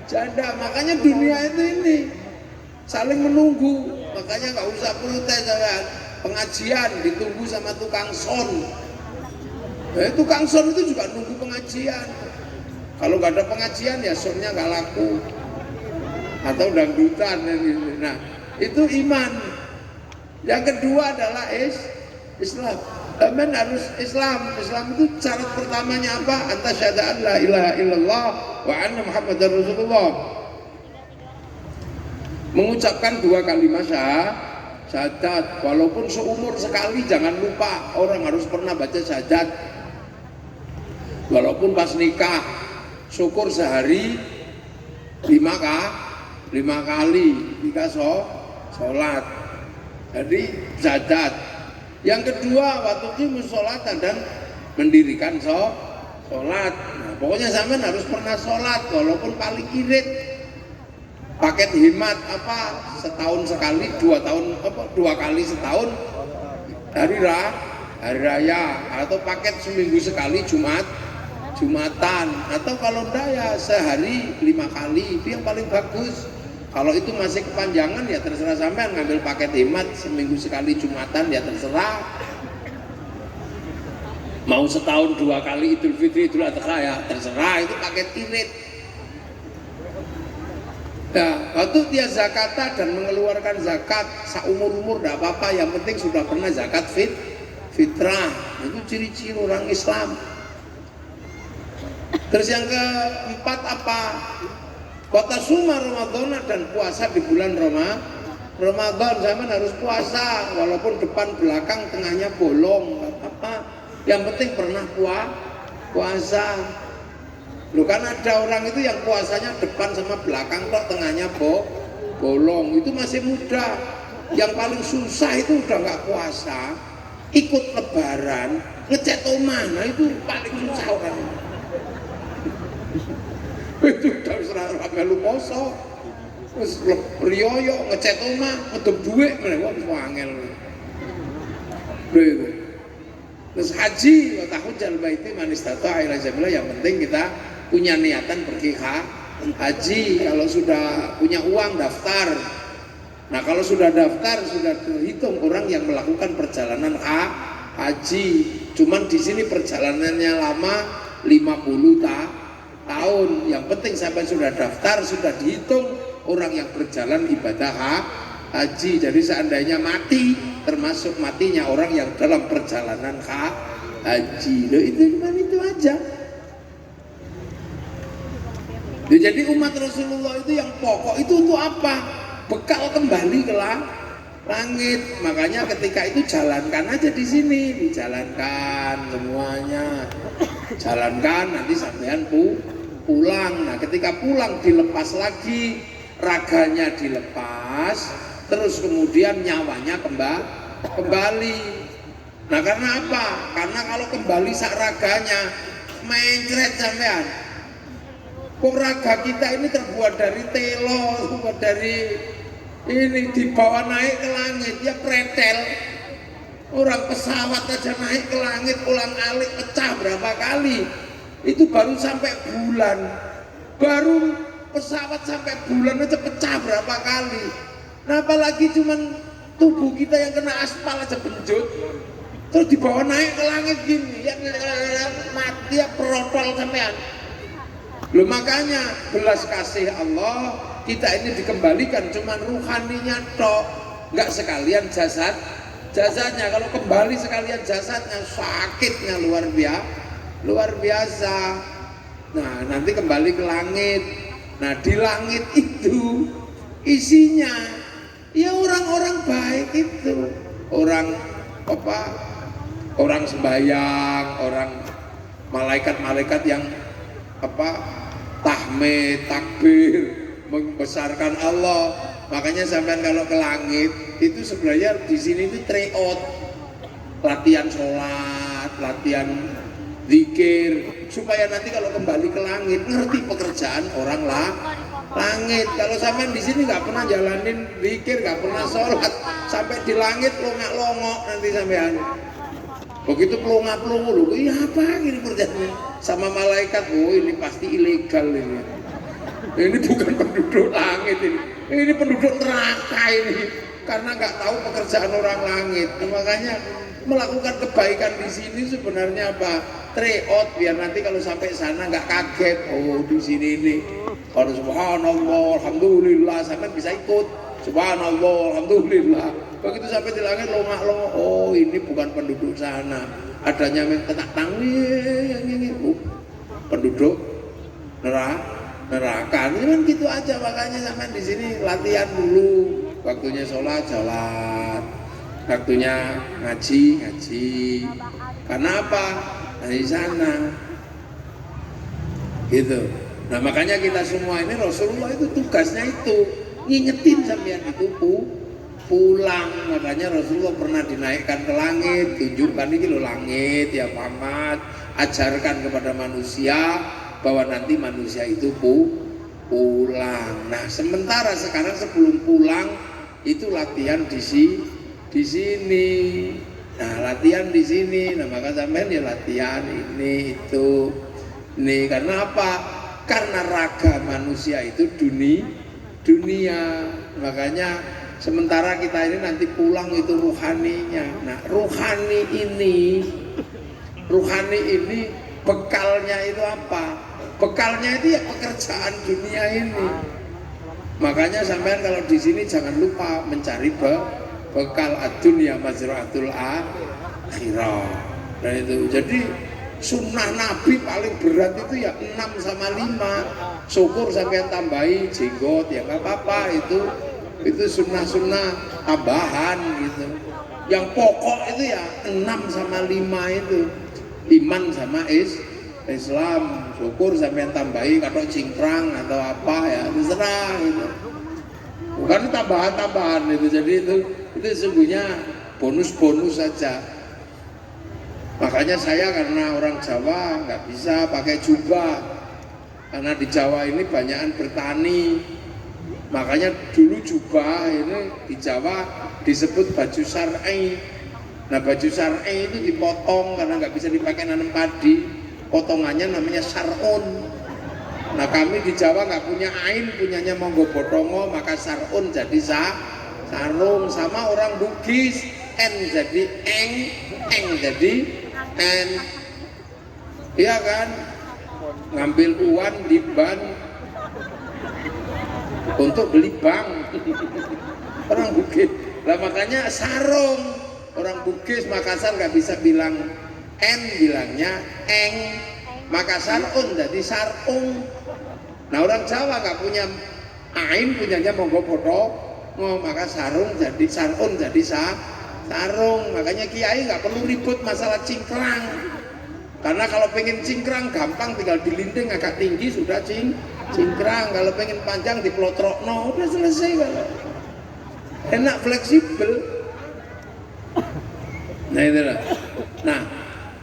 janda. Makanya dunia itu ini saling menunggu. Makanya nggak usah protes sampean. Pengajian ditunggu sama tukang son. Tukang son itu juga nunggu pengajian. Kalau nggak ada pengajian ya sonnya nggak laku atau dangdutan. Nah itu iman. Yang kedua adalah Islam. Amin, harus Islam. Islam itu syarat pertamanya apa? Anta syahada'an la ilaha illallah wa anna muhammadar rasulullah. Mengucapkan dua kalimat syahadat. Walaupun seumur sekali jangan lupa, orang harus pernah baca syahadat. Walaupun pas nikah, syukur sehari 5 kali nikah sholat. Jadi syahadat. Yang kedua, waktu itu sholat dan mendirikan sholat. Nah, pokoknya sampean harus pernah sholat, walaupun paling irit. Paket hemat apa? Setahun sekali, 2 kali setahun hari raya, atau paket seminggu sekali Jumatan, atau kalau enggak ya sehari 5 kali, itu yang paling bagus. Kalau itu masih kepanjangan ya terserah sampean, ngambil paket hemat seminggu sekali Jumatan ya terserah. Mau setahun 2 kali Idul Fitri, Idul Adha ya terserah, itu paket irit. Nah, waktu dia zakata dan mengeluarkan zakat seumur-umur tidak apa-apa, yang penting sudah pernah zakat fitrah. Itu ciri-ciri orang Islam. Terus yang keempat apa? Kota suma Ramadan, dan puasa di bulan Ramadan. Zaman harus puasa walaupun depan belakang tengahnya bolong, nggak apa-apa. Yang penting pernah puasa. Loh kan ada orang itu yang puasanya depan sama belakang kok tengahnya bolong, itu masih muda. Yang paling susah itu udah nggak puasa, ikut lebaran, ngecek omah, nah itu paling susah orang. Itu udah serah melu poso, terus riyoyo ngecek omah, ngedep duit, mereka wangel. Terus haji, tahun jalan baiti manistata ila jamilah, yang penting kita punya niatan pergi haji. Kalau sudah punya uang daftar. Nah kalau sudah daftar sudah terhitung orang yang melakukan perjalanan haji. Cuman di sini perjalanannya lama, 50 tahun. Yang penting sampai sudah daftar, sudah dihitung orang yang berjalan ibadah haji. Jadi seandainya mati, termasuk matinya orang yang dalam perjalanan haji. Loh, itu cuma itu aja. Loh, jadi umat Rasulullah itu yang pokok itu untuk apa? Bekal kembali ke langit. Makanya ketika itu jalankan aja di sini, dijalankan semuanya. Jalankan, nanti sampean pulang. Nah, ketika pulang dilepas lagi, raganya dilepas, terus kemudian nyawanya kembali. Nah, karena apa? Karena kalau kembali sak raganya mencret sampean. Raga kita ini terbuat dari telo, terbuat dari ini, dibawa naik ke langit ya pretel. Orang pesawat aja naik ke langit ulang-alik pecah berapa kali, itu baru sampai bulan, baru pesawat sampai bulan aja pecah berapa kali. Nah, apalagi cuman tubuh kita yang kena aspal aja benjut, terus dibawa naik ke langit gini ya, mati ya perotol sampean. Loh, makanya belas kasih Allah kita ini dikembalikan cuman ruhaninya tok, nggak sekalian jasadnya. Kalau kembali sekalian jasadnya, sakitnya luar biasa. Nah, nanti kembali ke langit. Nah, di langit itu isinya ya orang-orang baik itu, orang sembahyang, orang malaikat-malaikat yang tahmid, takbir, membesarkan Allah. Makanya sampean kalau ke langit itu sebenarnya di sini itu tryout, latihan sholat, latihan zikir, supaya nanti kalau kembali ke langit ngerti pekerjaan orang langit. Kalau sampean di sini nggak pernah jalanin zikir, nggak pernah sholat, sampai di langit longak-longok nanti sampean. Begitu pelongo-pelongo loh, ini apa ini kerjanya sama malaikat? Oh, ini pasti ilegal ini. Ini bukan penduduk langit ini penduduk neraka ini, karena nggak tahu pekerjaan orang langit. Makanya melakukan kebaikan di sini sebenarnya apa? Tryout biar nanti kalau sampai sana nggak kaget. Oh, di sini ini kalau subhanallah, alhamdulillah, sampai bisa ikut. Subhanallah, alhamdulillah. Begitu sampai di langit longak-longok, oh ini bukan penduduk sana, adanya yang tetak tangi, penduduk neraka. Ini kan gitu aja. Makanya sampai di sini latihan dulu, waktunya sholat, waktunya ngaji. Karena apa? Dari sana, gitu. Nah, makanya kita semua ini Rasulullah itu tugasnya itu ngingetin sampean itu pulang. Makanya Rasulullah pernah dinaikkan ke langit, tunjukkan ini loh langit ya Muhammad, ajarkan kepada manusia bahwa nanti manusia itu pulang. Nah, sementara sekarang sebelum pulang itu latihan di sini. Nah, latihan di sini. Nah, maka sampean ya latihan ini itu. Nih, karena apa? Karena raga manusia itu dunia. Makanya sementara kita ini nanti pulang itu ruhaninya. Nah, ruhani ini bekalnya itu apa? Bekalnya itu ya pekerjaan dunia ini. Makanya sampean kalau di sini jangan lupa mencari bekal ad-dunya mazra'atul akhirah. Dan itu jadi sunnah Nabi paling berat itu ya 6 sama 5. Syukur sampean tambahi jenggot ya nggak apa-apa, itu sunnah-sunnah tambahan gitu. Yang pokok itu ya 6 sama 5 itu iman sama Islam. Syukur sampean tambahi atau cingkrang atau apa ya terserah gitu. Bukan tambahan-tambahan itu. Jadi itu sesungguhnya bonus-bonus saja. Makanya saya karena orang Jawa nggak bisa pakai jubah, karena di Jawa ini banyakan bertani. Makanya dulu jubah ini di Jawa disebut baju syar'i. Nah, baju syar'i itu dipotong karena nggak bisa dipakai nanam padi. Potongannya namanya sar'un. Nah, kami di Jawa nggak punya ain, punyanya Monggo Botongo, maka sar'un jadi sarung. Sama orang Bugis, n jadi eng jadi n. Iya kan? ngambil uang di bank untuk beli bank. Orang Bugis lah, makanya sarung. Orang Bugis Makassar nggak bisa bilang N, bilangnya eng. Makassar jadi sarung. Nah orang Jawa nggak punya ain, punyanya monggo foto, maka sarung jadi sarung, jadi sarung. Makanya kiai nggak perlu ribut masalah cingkrang, karena kalau pengen cingkrang gampang, tinggal dilinding agak tinggi sudah cingkrang. Kalau pengen panjang diplotrokno udah selesai. Kalau enak, fleksibel. Nah itulah. Nah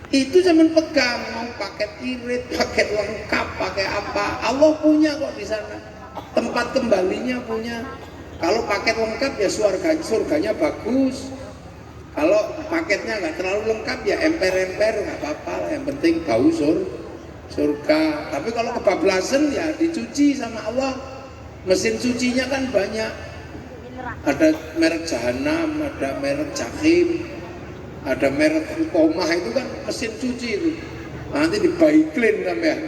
itu zaman pegang, mau paket irit, paket lengkap, pakai apa, Allah punya kok di sana. Tempat kembalinya punya. Kalau paket lengkap ya surganya bagus. Kalau paketnya nggak terlalu lengkap ya emper-emper nggak apa-apa. Yang penting bau surga. Tapi kalau kebablasan ya dicuci sama Allah. Mesin cucinya kan banyak. Ada merek Jahanam, ada merek Jahim, ada merek Komah, itu kan mesin cuci itu. Nanti dibaiklin sampean.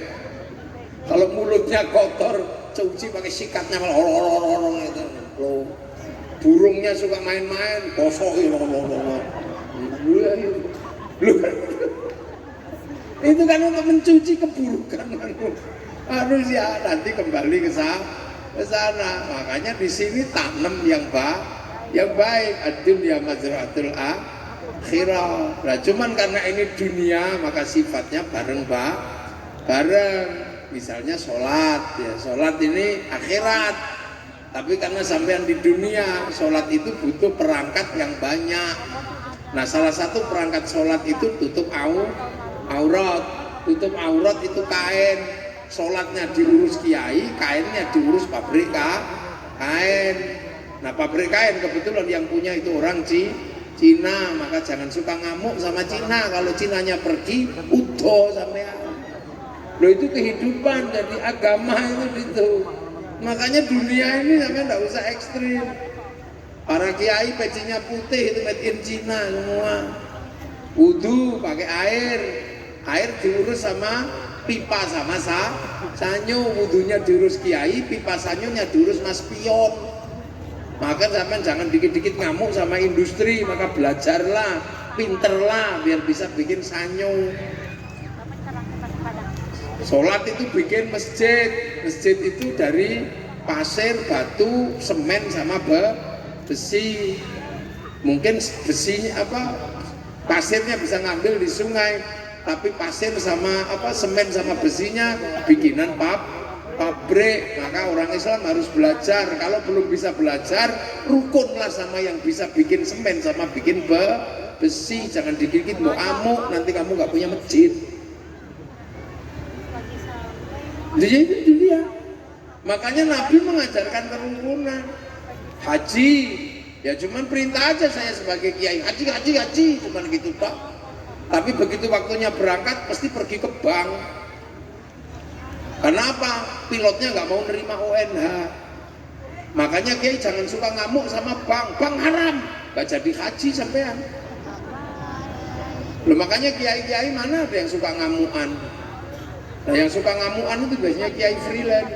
Kalau mulutnya kotor, cuci pakai sikatnya malah orang itu. Loh, burungnya suka main-main, kosokin itu kan untuk mencuci keburukan. Harus ya nanti kembali ke sana. Makanya di sini tanam yang baik. Ad-dunya mazra'atul akhirah. Nah, cuman karena ini dunia maka sifatnya bareng. Misalnya sholat, ya sholat ini akhirat. Tapi karena sampean di dunia, sholat itu butuh perangkat yang banyak. Nah, salah satu perangkat sholat itu tutup aurat. Tutup aurat itu kain. Sholatnya diurus kiai, kainnya diurus pabrik kain. Nah, pabrik kain kebetulan yang punya itu orang Cina, maka jangan suka ngamuk sama Cina. Kalau Cinanya pergi, utuh sampean. Loh, itu kehidupan, jadi agama itu. Makanya dunia ini sampai nggak usah ekstrim. Para kiai pecinya putih itu made in Cina semua. Wudu pakai air diurus sama pipa sama sanyo. Wudunya diurus kiai, pipa sanyonya diurus mas pion. Maka sampai jangan dikit-dikit ngamuk sama industri, maka belajarlah, pinterlah biar bisa bikin sanyo. Sholat itu bikin masjid itu dari pasir, batu, semen sama besi. Mungkin besinya pasirnya bisa ngambil di sungai, tapi pasir sama semen sama besinya bikinan pabrik. Maka orang Islam harus belajar. Kalau belum bisa belajar, rukunlah sama yang bisa bikin semen sama bikin besi. Jangan dikit-dikit mau amuk, nanti kamu nggak punya masjid. Jadi itu dia. Makanya Nabi mengajarkan kerukunan. Haji, ya cuman perintah aja saya sebagai kiai. Haji, cuman gitu Pak. Tapi begitu waktunya berangkat, pasti pergi ke bank. Kenapa? Pilotnya nggak mau nerima ONH. Makanya kiai jangan suka ngamuk sama bank haram. Nggak jadi haji sampean. Loh, makanya kiai-kiai mana ada yang suka ngamukan? Nah, yang suka ngamukan itu biasanya kiai freelance.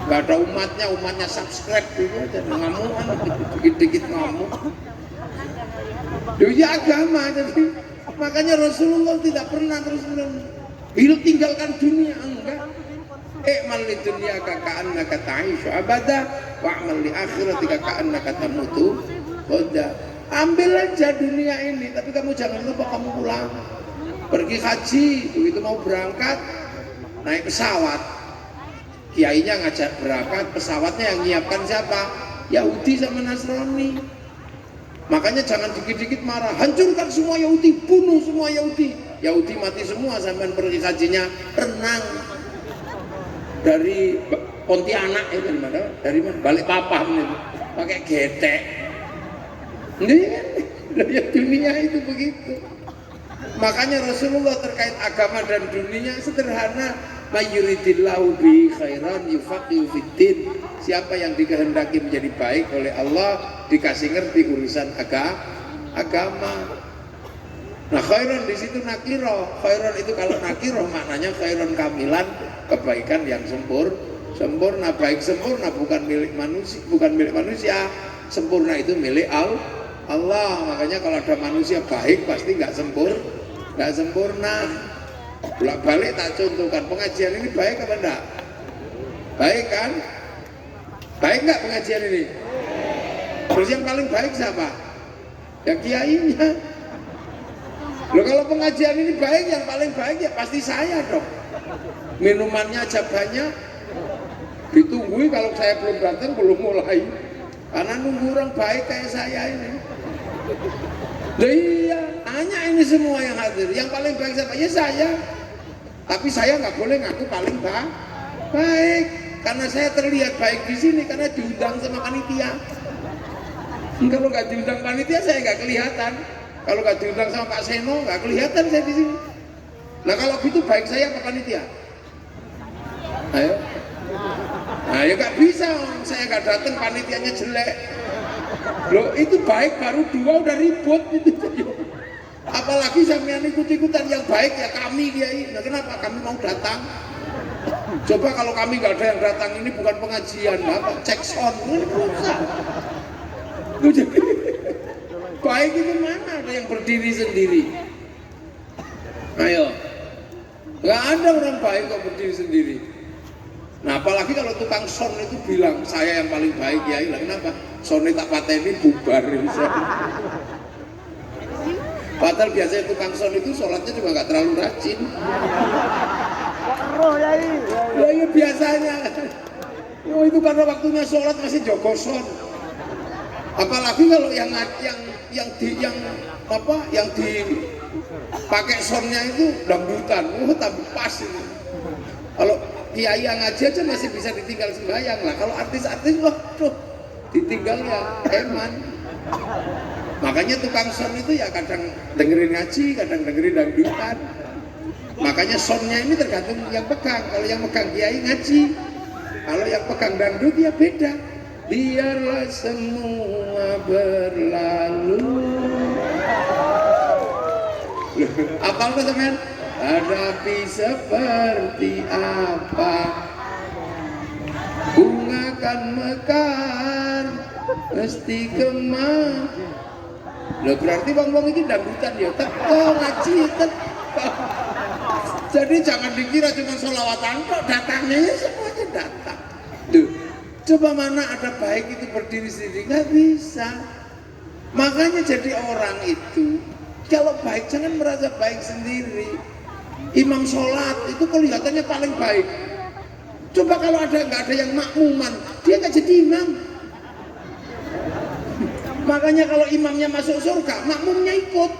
Gak ada umatnya subscribe gitu aja, ngamukan, dikit-dikit ngamuk. Itu agama, jadi makanya Rasulullah tidak pernah tinggalkan dunia, enggak. I'mal li dunya ka'annaka ta'ishu abada wa'mal li akhiratika ka'annaka tamutu qada. Ambil aja dunia ini, tapi kamu jangan lupa kamu pulang. Pergi haji, begitu mau berangkat naik pesawat, kiainya ngajak berangkat, pesawatnya yang nyiapkan siapa? Yahudi sama Nasrani. Makanya jangan dikit-dikit marah, hancurkan semua Yahudi, bunuh semua Yahudi. Yahudi mati semua sampai pergi hajinya renang dari Pontianak itu dari mana? Balikpapan itu pakai getek. Ini dunia itu begitu. Makanya Rasulullah terkait agama dan dunia sederhana, mayuridillahu bi khairan yufaqihu fiddin. Siapa yang dikehendaki menjadi baik oleh Allah, dikasih ngerti urusan agama. Nah khairon di situ nakiro. Khairon itu kalau nakiro maknanya khairon kamilan, kebaikan yang sempurna. Baik sempurna bukan milik manusia, sempurna itu milik Allah. Makanya kalau ada manusia baik pasti nggak sempurna. Bolak balik tak contohkan, pengajian ini baik apa enggak? Baik kan? Baik nggak pengajian ini? Terus yang paling baik siapa? Ya kiainya. Loh kalau pengajian ini baik, yang paling baik ya pasti saya dong. Minumannya aja banyak, ditungguin kalau saya belum datang belum mulai. Karena nunggu orang baik kayak saya ini. Loh iya, hanya ini semua yang hadir. Yang paling baik siapa? Ya saya. Tapi saya nggak boleh ngaku paling baik. Karena saya terlihat baik di sini karena diundang sama panitia. Kalau nggak diundang panitia saya nggak kelihatan. Kalau nggak diundang sama Pak Seno nggak kelihatan saya di sini. Nah kalau gitu baik saya apa panitia? Ayo. Nah ya nggak bisa, saya nggak datang panitianya jelek. Loh itu baik baru 2 udah ribut gitu. Apalagi sampean ikut-ikutan yang baik ya kami kiai. Nah kenapa kami mau datang? Coba kalau kami nggak ada yang datang ini bukan pengajian, apa cek sound ini rusak. Baik itu mana ada yang berdiri sendiri? Ayo, nggak ada orang baik kok berdiri sendiri. Nah apalagi kalau tukang sound itu bilang saya yang paling baik ya, kenapa? Soundnya tak pateni bubar bisa. Padahal biasanya tukang sound itu sholatnya juga nggak terlalu rajin. Ya iya biasanya. Oh itu karena waktunya sholat masih jogo sound. Apalagi kalau yang dipakai soundnya itu dangdutan, tapi pas ini. Kalau kiai yang ngaji aja masih bisa ditinggal sembahyang lah. Kalau artis-artis waduh ditinggal ya eman. Makanya tukang sound itu ya kadang dengerin ngaji, kadang dengerin dangdutan. Makanya soundnya ini tergantung yang pegang. Kalau yang pegang kiai ngaji, kalau yang pegang dangdut ya beda. Biarlah semua berlalu. Apal kok teman? Hadapi seperti apa, bunga kan mekar mesti kemana. Loh berarti bang-bang ini dangdutan ya teko ngaji teko. Jadi jangan dikira cuma sholawatan kok, datangnya semuanya datang. Tuh, coba mana ada baik itu berdiri sendiri, nggak bisa. Makanya jadi orang itu kalau baik jangan merasa baik sendiri. Imam sholat itu kelihatannya paling baik. Coba kalau nggak ada yang makmuman, dia nggak jadi imam. Makanya kalau imamnya masuk surga, makmumnya ikut.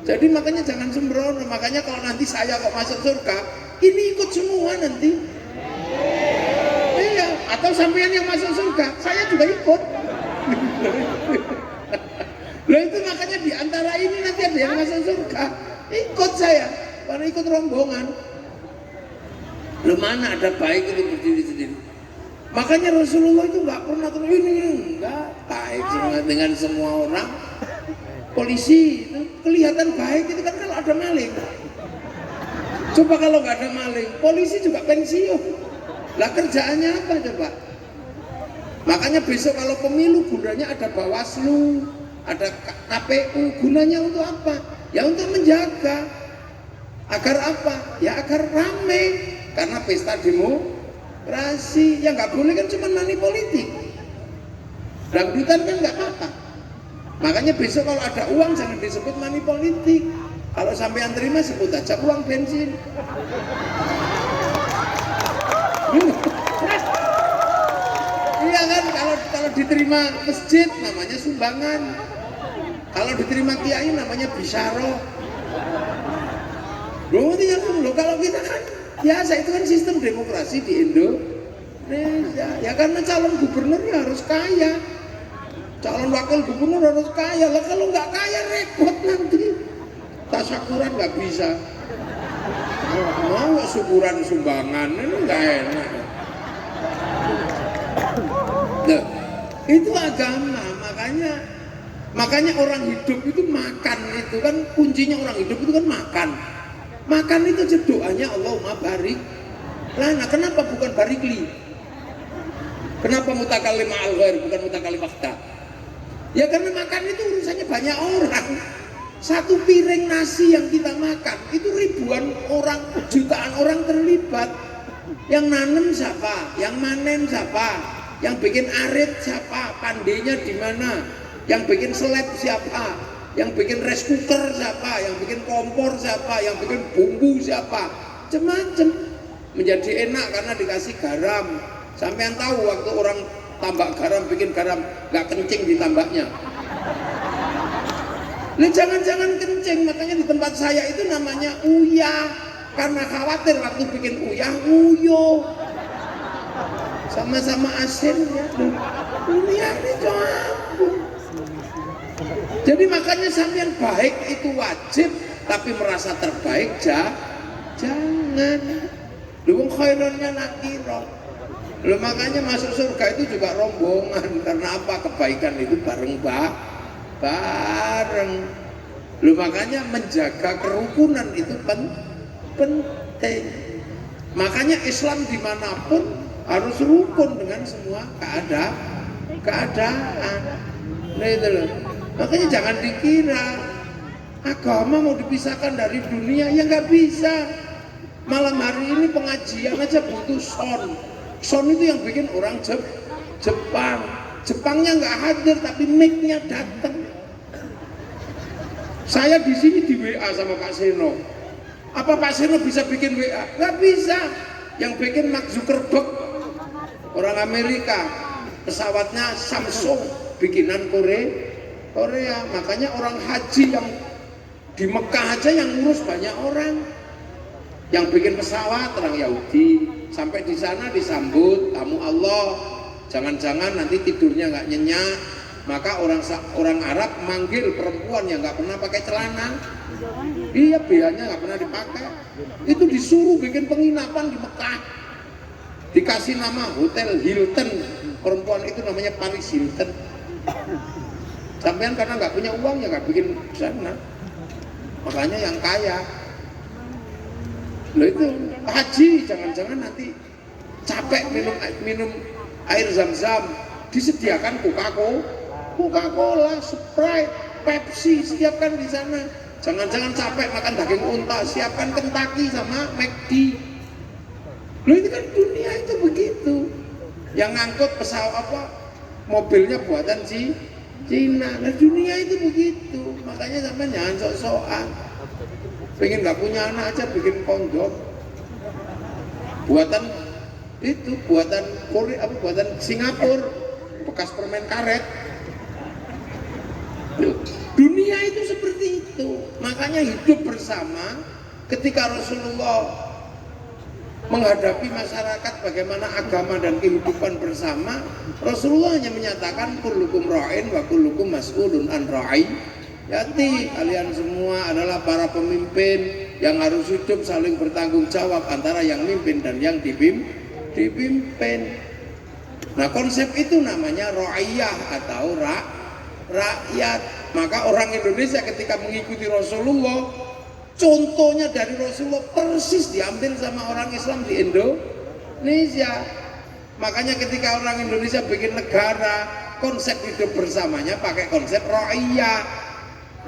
Jadi makanya jangan sembrono. Makanya kalau nanti saya kok masuk surga, ini ikut semua nanti. Iya, atau sampean yang masuk surga, saya juga ikut. Loh itu makanya di antara ini nanti ada yang masuk surga, ikut saya, karena ikut rombongan. Loh mana ada baik itu berdiri sendiri. Makanya Rasulullah itu nggak pernah terus ini enggak baik dengan semua orang. Polisi itu kelihatan baik itu kan kalau ada maling. Coba kalau nggak ada maling, polisi juga pensiun. Lah kerjaannya apa coba? Makanya besok kalau pemilu gunanya ada Bawaslu, ada KPU, gunanya untuk apa? Ya untuk menjaga. Agar apa? Ya agar ramai. Karena pesta demokrasi. Yang nggak boleh kan cuma money politik. Dangdutan kan nggak apa-apa. Makanya besok kalau ada uang jangan disebut money politik. Kalau sampai yang terima sebut aja uang bensin. Iya kan, kalau diterima masjid namanya sumbangan. Kalau diterima kiai namanya bisyaro. Loh kalau kita kan biasa itu kan sistem demokrasi di Indonesia. Ya karena calon gubernur ya harus kaya. Calon wakil gubernur harus kaya. Lah kalau nggak kaya repot nanti. Tasyakuran nggak bisa. Mau syukuran sumbangan ini nggak enak. Nah, itu agama, makanya Makanya orang hidup itu makan itu kan kuncinya, orang hidup itu kan makan. Makan itu aja doanya Allahumma barik. Lah, nah kenapa bukan barikli? Kenapa mutakallim al ghair bukan mutakallim fakta? Ya karena makan itu urusannya banyak orang. Satu piring nasi yang kita makan itu ribuan orang, jutaan orang terlibat. Yang nanem siapa? Yang manen siapa? Yang bikin arit siapa? Pandainya di mana? Yang bikin seleb siapa? Yang bikin rice cooker siapa? Yang bikin kompor siapa? Yang bikin bumbu siapa? Macam-macam. Menjadi enak karena dikasih garam. Sampean tahu waktu orang tambak garam, bikin garam nggak kencing ditambaknya. Nah, jangan-jangan kencing, makanya di tempat saya itu namanya uyah. Karena khawatir waktu bikin uyah, uyo. Sama-sama asin ya. Uyah ini campur. Jadi makanya sampean baik itu wajib, tapi merasa terbaik jangan. Lu khaironnya nakiro. Lu makanya masuk surga itu juga rombongan. Karena apa? Kebaikan itu bareng. Lu makanya menjaga kerukunan itu penting. Makanya Islam dimanapun harus rukun dengan semua keadaan. Nah itu loh. Makanya jangan dikira agama mau dipisahkan dari dunia, ya nggak bisa. Malam hari ini pengajian aja butuh sound. Sound itu yang bikin orang Jepang. Jepangnya nggak hadir tapi mic-nya datang. Saya di sini di WA sama Pak Seno. Apa Pak Seno bisa bikin WA? Nggak bisa. Yang bikin Mark Zuckerberg, orang Amerika. Pesawatnya Samsung, bikinan Korea. Makanya orang haji yang di Mekah aja yang ngurus banyak orang. Yang bikin pesawat orang Yahudi. Sampai di sana disambut tamu Allah. Jangan-jangan nanti tidurnya nggak nyenyak. Maka orang Arab manggil perempuan yang nggak pernah pakai celana. Iya, biayanya nggak pernah dipakai. Itu disuruh bikin penginapan di Mekah. Dikasih nama Hotel Hilton. Perempuan itu namanya Paris Hilton. Sampean karena nggak punya uang ya nggak bikin sana. Makanya yang kaya. Loh itu haji, jangan-jangan nanti capek minum air zam-zam, disediakan Coca-Cola, Sprite, Pepsi, siapkan di sana. Jangan-jangan capek makan daging unta, siapkan Kentucky sama McD. Loh itu kan dunia itu begitu. Yang ngangkut pesawat mobilnya buatan Cina. Nah dunia itu begitu. Makanya sampai jangan sok-sokan. Pengen nggak punya anak aja bikin kondom. Buatan Korea, buatan Singapura, bekas permen karet. Dunia itu seperti itu. Makanya hidup bersama. Ketika Rasulullah menghadapi masyarakat bagaimana agama dan kehidupan bersama, Rasulullah hanya menyatakan kullukum ra'in wa kullukum mas'ulun an ra'iyati. Kalian semua adalah para pemimpin yang harus hidup saling bertanggung jawab antara yang mimpin dan yang dipimpin. Nah konsep itu namanya ra'iyah atau rakyat. Maka orang Indonesia ketika mengikuti Rasulullah, contohnya dari Rasulullah persis diambil sama orang Islam di Indonesia. Makanya ketika orang Indonesia bikin negara, konsep hidup bersamanya pakai konsep ra'iyah.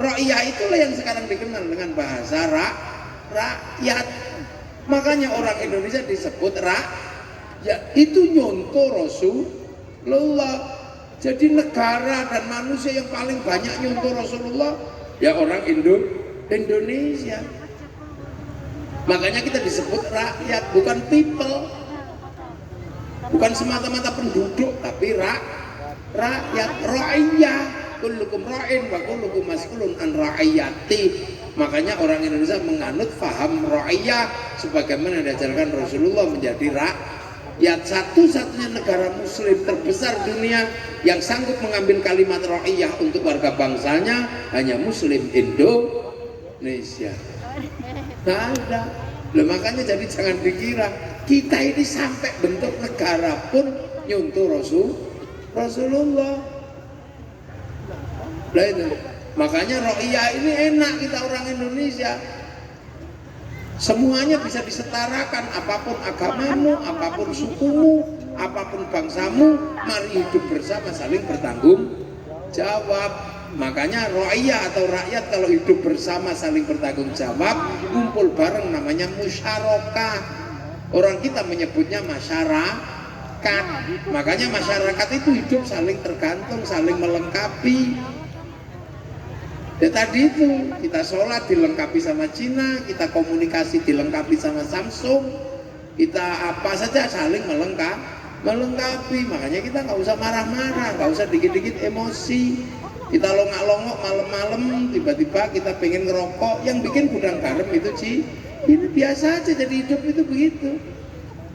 Ra'iyah itulah yang sekarang dikenal dengan bahasa rakyat. Makanya orang Indonesia disebut rakyat. Itu nyontoh Rasulullah. Jadi negara dan manusia yang paling banyak nyontoh Rasulullah ya orang Indonesia. Makanya kita disebut rakyat, bukan people. Bukan semata-mata penduduk, tapi rakyat, ra'iyah. Kullukum ra'in wa kullukum mas'ulun an ra'iyati. Makanya orang Indonesia menganut faham ra'iyah sebagaimana diajarkan Rasulullah menjadi rakyat. Satu-satunya negara muslim terbesar dunia yang sanggup mengambil kalimat ra'iyah untuk warga bangsanya hanya muslim Indonesia. Nggak ada. Loh, makanya jadi jangan dikira kita ini sampai bentuk negara pun nyuntuh Rasulullah. Nah itu, makanya ro'iyah ini enak kita orang Indonesia. Semuanya bisa disetarakan, apapun agamamu, apapun sukumu, apapun bangsamu, mari hidup bersama saling bertanggung jawab. Makanya ro'iyah atau rakyat kalau hidup bersama saling bertanggung jawab, kumpul bareng namanya musyarakah. Orang kita menyebutnya masyarakat. Makanya masyarakat itu hidup saling tergantung, saling melengkapi. Ya tadi itu, kita sholat dilengkapi sama Cina, kita komunikasi dilengkapi sama Samsung, kita apa saja saling melengkapi. Makanya kita nggak usah marah-marah, nggak usah dikit-dikit emosi. Kita longak-longok malam-malam, tiba-tiba kita pengen ngerokok, yang bikin gudang garam itu ini biasa aja, jadi hidup itu begitu.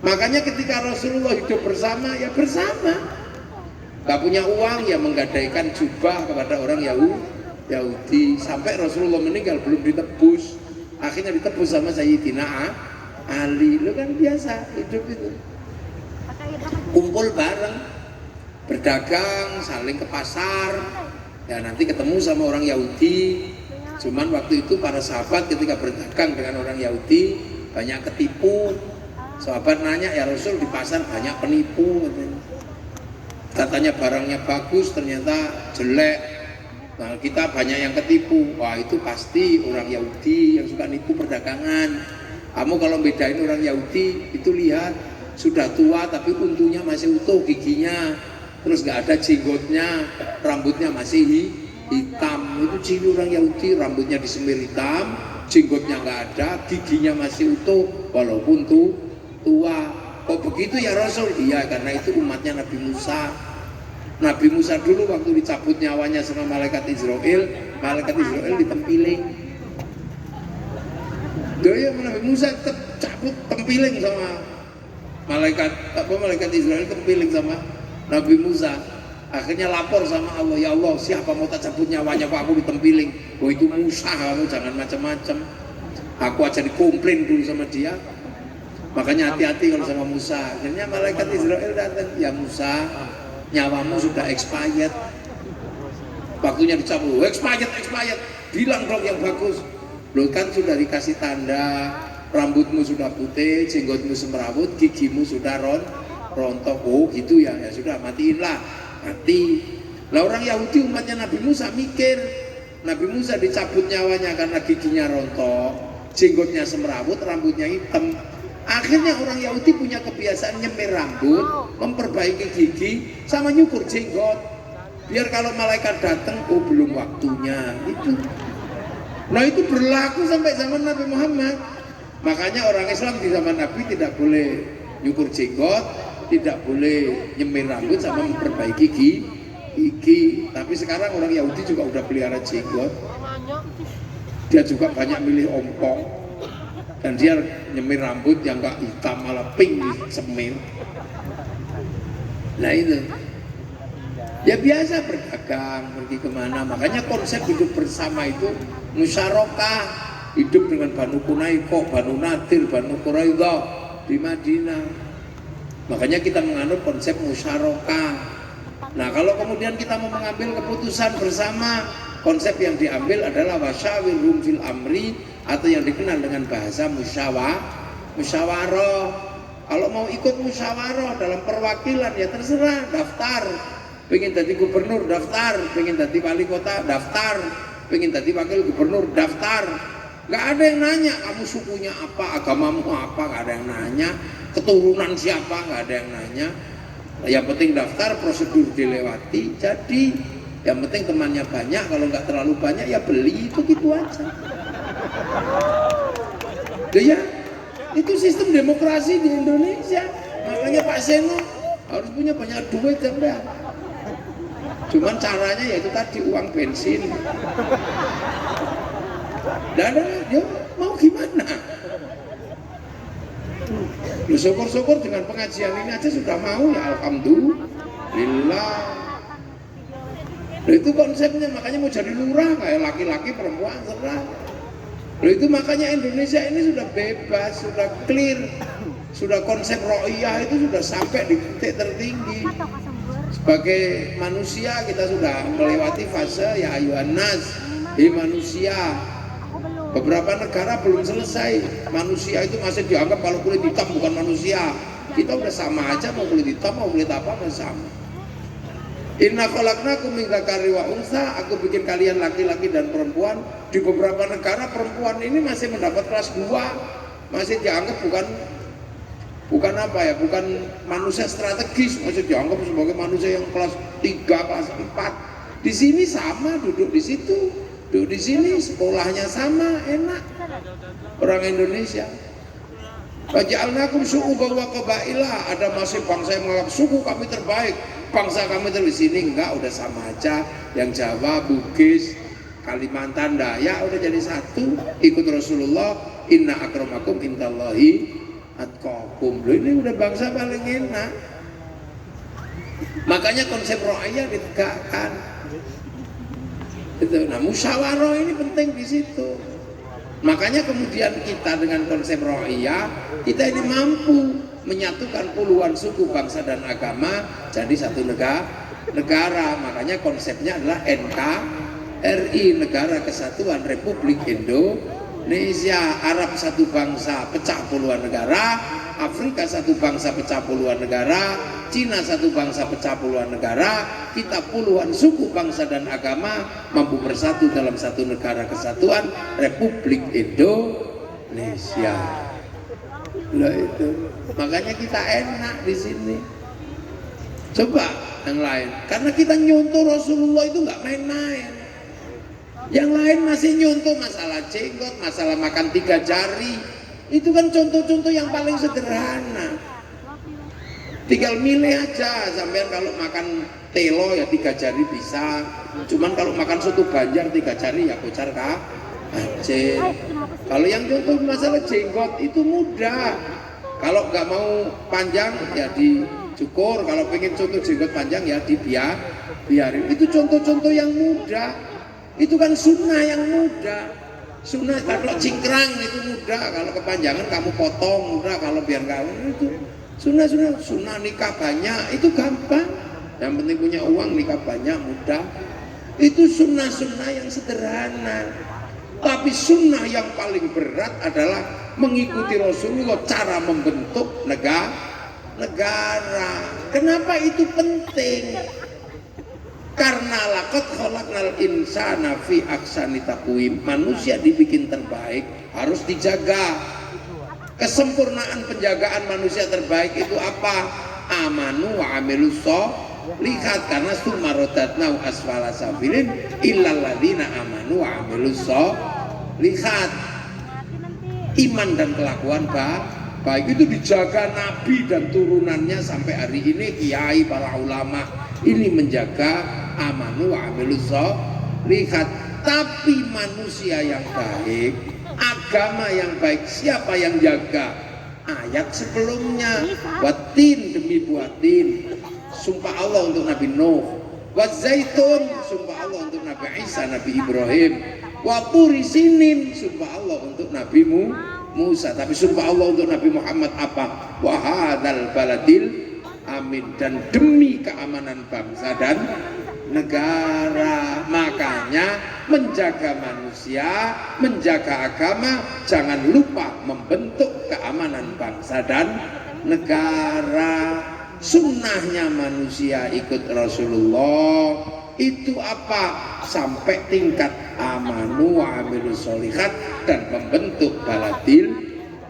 Makanya ketika Rasulullah hidup bersama, ya bersama. Gak punya uang, ya menggadaikan jubah kepada orang Yahudi. Sampai Rasulullah meninggal belum ditebus, akhirnya ditebus sama Sayyidina Ali. Lo kan biasa hidup itu, kumpul bareng, berdagang, saling ke pasar. Ya nanti ketemu sama orang Yahudi. Cuman waktu itu para sahabat ketika berdagang dengan orang Yahudi banyak ketipu. Sahabat nanya, ya Rasul, di pasar banyak penipu katanya barangnya bagus ternyata jelek. Nah kita banyak yang ketipu. Wah itu pasti orang Yahudi yang suka nipu perdagangan. Kamu kalau bedain orang Yahudi itu lihat, sudah tua tapi untungnya masih utuh giginya, terus nggak ada jenggotnya, rambutnya masih hitam. Itu ciri orang Yahudi, rambutnya disemir hitam, jenggotnya nggak ada, giginya masih utuh walaupun tua. Kok begitu ya Rasul? Iya, karena itu umatnya Nabi Musa. Nabi Musa dulu waktu dicabut nyawanya sama malaikat Israel ditempiling. Dia Nabi Musa cabut tempiling sama malaikat Israel, tempiling sama Nabi Musa. Akhirnya lapor sama Allah, ya Allah, siapa mau tak cabut nyawanya kok aku ditempiling? Oh itu Musa, kamu jangan macam-macam. Aku aja dikomplain dulu sama dia. Makanya hati-hati kalau sama Musa. Akhirnya malaikat Israel datang, ya Musa, nyawamu sudah expired, waktunya dicabut. Expired, bilang dong yang bagus. Loh kan sudah dikasih tanda, rambutmu sudah putih, jenggotmu semrawut, gigimu sudah rontok. Oh gitu ya, ya sudah matiin lah, mati. Lah orang Yahudi umatnya Nabi Musa mikir, Nabi Musa dicabut nyawanya karena giginya rontok, jenggotnya semrawut, rambutnya hitam. Akhirnya orang Yahudi punya kebiasaan nyemir rambut, memperbaiki gigi, sama nyukur jenggot. Biar kalau malaikat datang, oh belum waktunya. Itu. Nah itu berlaku sampai zaman Nabi Muhammad. Makanya orang Islam di zaman Nabi tidak boleh nyukur jenggot, tidak boleh nyemir rambut, sama memperbaiki gigi. Tapi sekarang orang Yahudi juga udah pelihara jenggot. Dia juga banyak milih ompong. Dan dia nyemir rambut yang gak hitam malah pink semir. Nah itu ya biasa berdagang, pergi kemana. Makanya konsep hidup bersama itu musyarakah, hidup dengan Banu Qunaiqah, Banu Nadir, Banu Quraidah di Madinah. Makanya kita menganut konsep musyarakah. Nah kalau kemudian kita mau mengambil keputusan bersama, konsep yang diambil adalah wasyawirhum fil amri, atau yang dikenal dengan bahasa musyawarah. Kalau mau ikut musyawarah dalam perwakilan ya terserah, daftar. Pengen jadi gubernur daftar, pengen jadi wali kota daftar, pengen jadi wakil gubernur daftar. Gak ada yang nanya kamu sukunya apa, agamamu apa, gak ada yang nanya. Keturunan siapa, gak ada yang nanya. Yang penting daftar, prosedur dilewati, jadi yang penting temannya banyak. Kalau nggak terlalu banyak ya beli, itu gitu aja. Ya, itu sistem demokrasi di Indonesia. Makanya Pak Seno harus punya banyak duit kan dah. Cuman caranya yaitu tadi uang bensin. Dan ya mau gimana? Ya syukur-syukur dengan pengajian ini aja sudah mau ya alhamdulillah. Nah, itu konsepnya, makanya mau jadi lurah kayak laki-laki perempuan serah. Nah, itu makanya Indonesia ini sudah bebas, sudah clear, sudah konsep ro'iyah itu sudah sampai di titik tertinggi. Sebagai manusia kita sudah melewati fase ya ayuhan nas, manusia. Beberapa negara belum selesai, manusia itu masih dianggap kalau kulit hitam bukan manusia. Kita udah sama aja, mau kulit hitam mau kulit apa masih sama. Inna khalaqnakum min dzakari wa unsa, aku bikin kalian laki-laki dan perempuan. Di beberapa negara perempuan ini masih mendapat kelas 2, masih dianggap bukan apa ya, bukan manusia strategis, masih dianggap sebagai manusia yang kelas 3, kelas 4. Di sini sama, duduk di situ, duduk di sini, sekolahnya sama, enak. Orang Indonesia. Waja'alnakum syu'uban wa qabaila, ada masih bangsa yang menganggap suku kami terbaik, bangsa kami terbaik. Di sini enggak, udah sama aja. Yang Jawa, Bugis, Kalimantan, Dayak udah jadi satu, ikut Rasulullah. Inna akramakum indallahi atqakum. Loh, ini udah bangsa paling enak. Makanya konsep ra'iyah ditegakkan. Itu. Nah, musyawarah ini penting di situ. Makanya kemudian kita dengan konsep ra'iyah, kita ini mampu menyatukan puluhan suku, bangsa dan agama jadi satu negara. Makanya konsepnya adalah NKRI, Negara Kesatuan Republik Indonesia. Arab satu bangsa pecah puluhan negara, Afrika satu bangsa pecah puluhan negara, Cina satu bangsa pecah puluhan negara. Kita puluhan suku, bangsa dan agama mampu bersatu dalam satu negara kesatuan Republik Indonesia. Lah itu, makanya kita enak di sini. Coba yang lain, karena kita nyontoh Rasulullah itu nggak main-main. Yang lain masih nyontoh masalah jenggot, masalah makan 3 jari. Itu kan contoh-contoh yang paling sederhana. Tinggal milih aja, sampean kalau makan telo ya 3 jari bisa. Cuman kalau makan soto Banjar 3 jari ya kocar aceh. Kalau yang contoh masalah jenggot itu mudah. Kalau nggak mau panjang ya dicukur. Kalau pengen contoh jenggot panjang ya biarin. Itu contoh-contoh yang mudah. Itu kan sunnah yang mudah. Sunnah kalau cingkrang itu mudah. Kalau kepanjangan kamu potong mudah. Kalau biar kamu itu sunnah nikah banyak itu gampang. Yang penting punya uang, nikah banyak mudah. Itu sunnah yang sederhana. Tapi sunnah yang paling berat adalah mengikuti Rasulullah cara membentuk negara. Kenapa itu penting? Karena laqad khalaqnal insana fi ahsani taqwim. Manusia dibikin terbaik, harus dijaga. Kesempurnaan penjagaan manusia terbaik itu apa? Amanu wa amilus sholihat, karena sumarodatna asfala safilin illal ladzina amanu wa amilus sholihat. Iman dan kelakuan baik itu dijaga Nabi dan turunannya sampai hari ini. Kiai, para ulama ini menjaga amanu wa amilus sholihat. Tapi manusia yang baik, agama yang baik, siapa yang jaga? Ayat sebelumnya, watin demi buatin, sumpah Allah untuk Nabi Nuh. Wazaitun, sumpah Allah untuk Nabi Isa, Nabi Ibrahim. Waturi sinin, sumpah Allah untuk Nabi Musa. Tapi sumpah Allah untuk Nabi Muhammad apa? Wahadal baladil amin, dan demi keamanan bangsa dan negara. Makanya menjaga manusia, menjaga agama, jangan lupa membentuk keamanan bangsa dan negara. Sunnahnya manusia ikut Rasulullah itu apa? Sampai tingkat amanu wa amilus sholihat dan membentuk baladil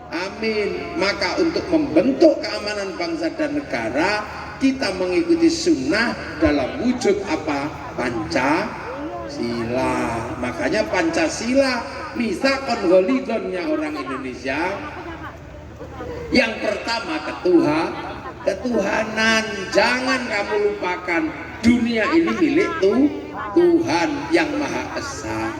amin. Maka untuk membentuk keamanan bangsa dan negara, kita mengikuti sunnah dalam wujud apa? Pancasila. Makanya Pancasila misakon ghalidhonnya orang Indonesia. Yang pertama ketuhanan. Jangan kamu lupakan, dunia ini milik Tuhan yang Maha Esa.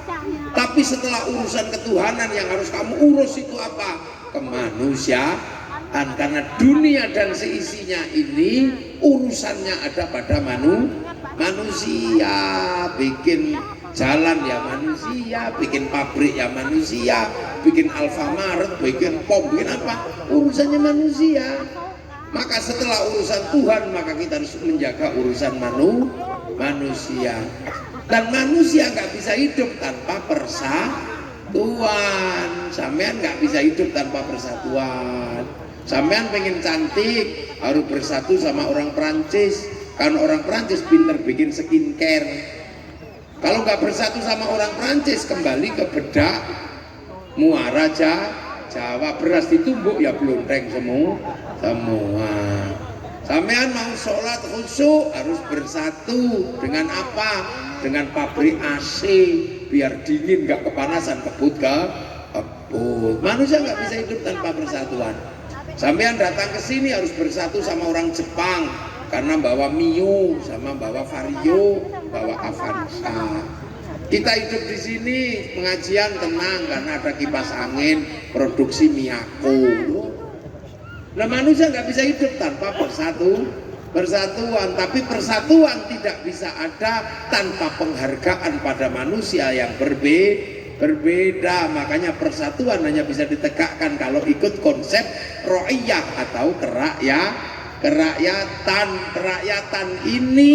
Tapi setelah urusan ketuhanan yang harus kamu urus itu apa? Kemanusiaan. Karena dunia dan seisinya ini urusannya ada pada manusia. Bikin jalan ya manusia, bikin pabrik ya manusia, bikin Alfamart, bikin pom, bikin apa, urusannya manusia. Maka setelah urusan Tuhan, maka kita harus menjaga urusan manusia. Dan manusia nggak bisa hidup tanpa persatuan. Sampean nggak bisa hidup tanpa persatuan. Sampean pengen cantik harus bersatu sama orang Perancis. Karena orang Perancis pinter bikin skincare. Kalau nggak bersatu sama orang Perancis, kembali ke bedak muara Jawa, beras ditumbuk ya blonteng semua. Sampean mau sholat khusyuk harus bersatu dengan apa? Dengan pabrik AC biar dingin nggak kepanasan kebut. Manusia nggak bisa hidup tanpa persatuan. Sampean datang ke sini harus bersatu sama orang Jepang karena bawa Mio sama bawa Vario, bawa Avanza. Kita hidup di sini pengajian tenang karena ada kipas angin, produksi Miyako. Nah manusia nggak bisa hidup tanpa persatuan, tapi persatuan tidak bisa ada tanpa penghargaan pada manusia yang berbeda. Makanya persatuan hanya bisa ditegakkan kalau ikut konsep ro'iyah atau kerakyatan ini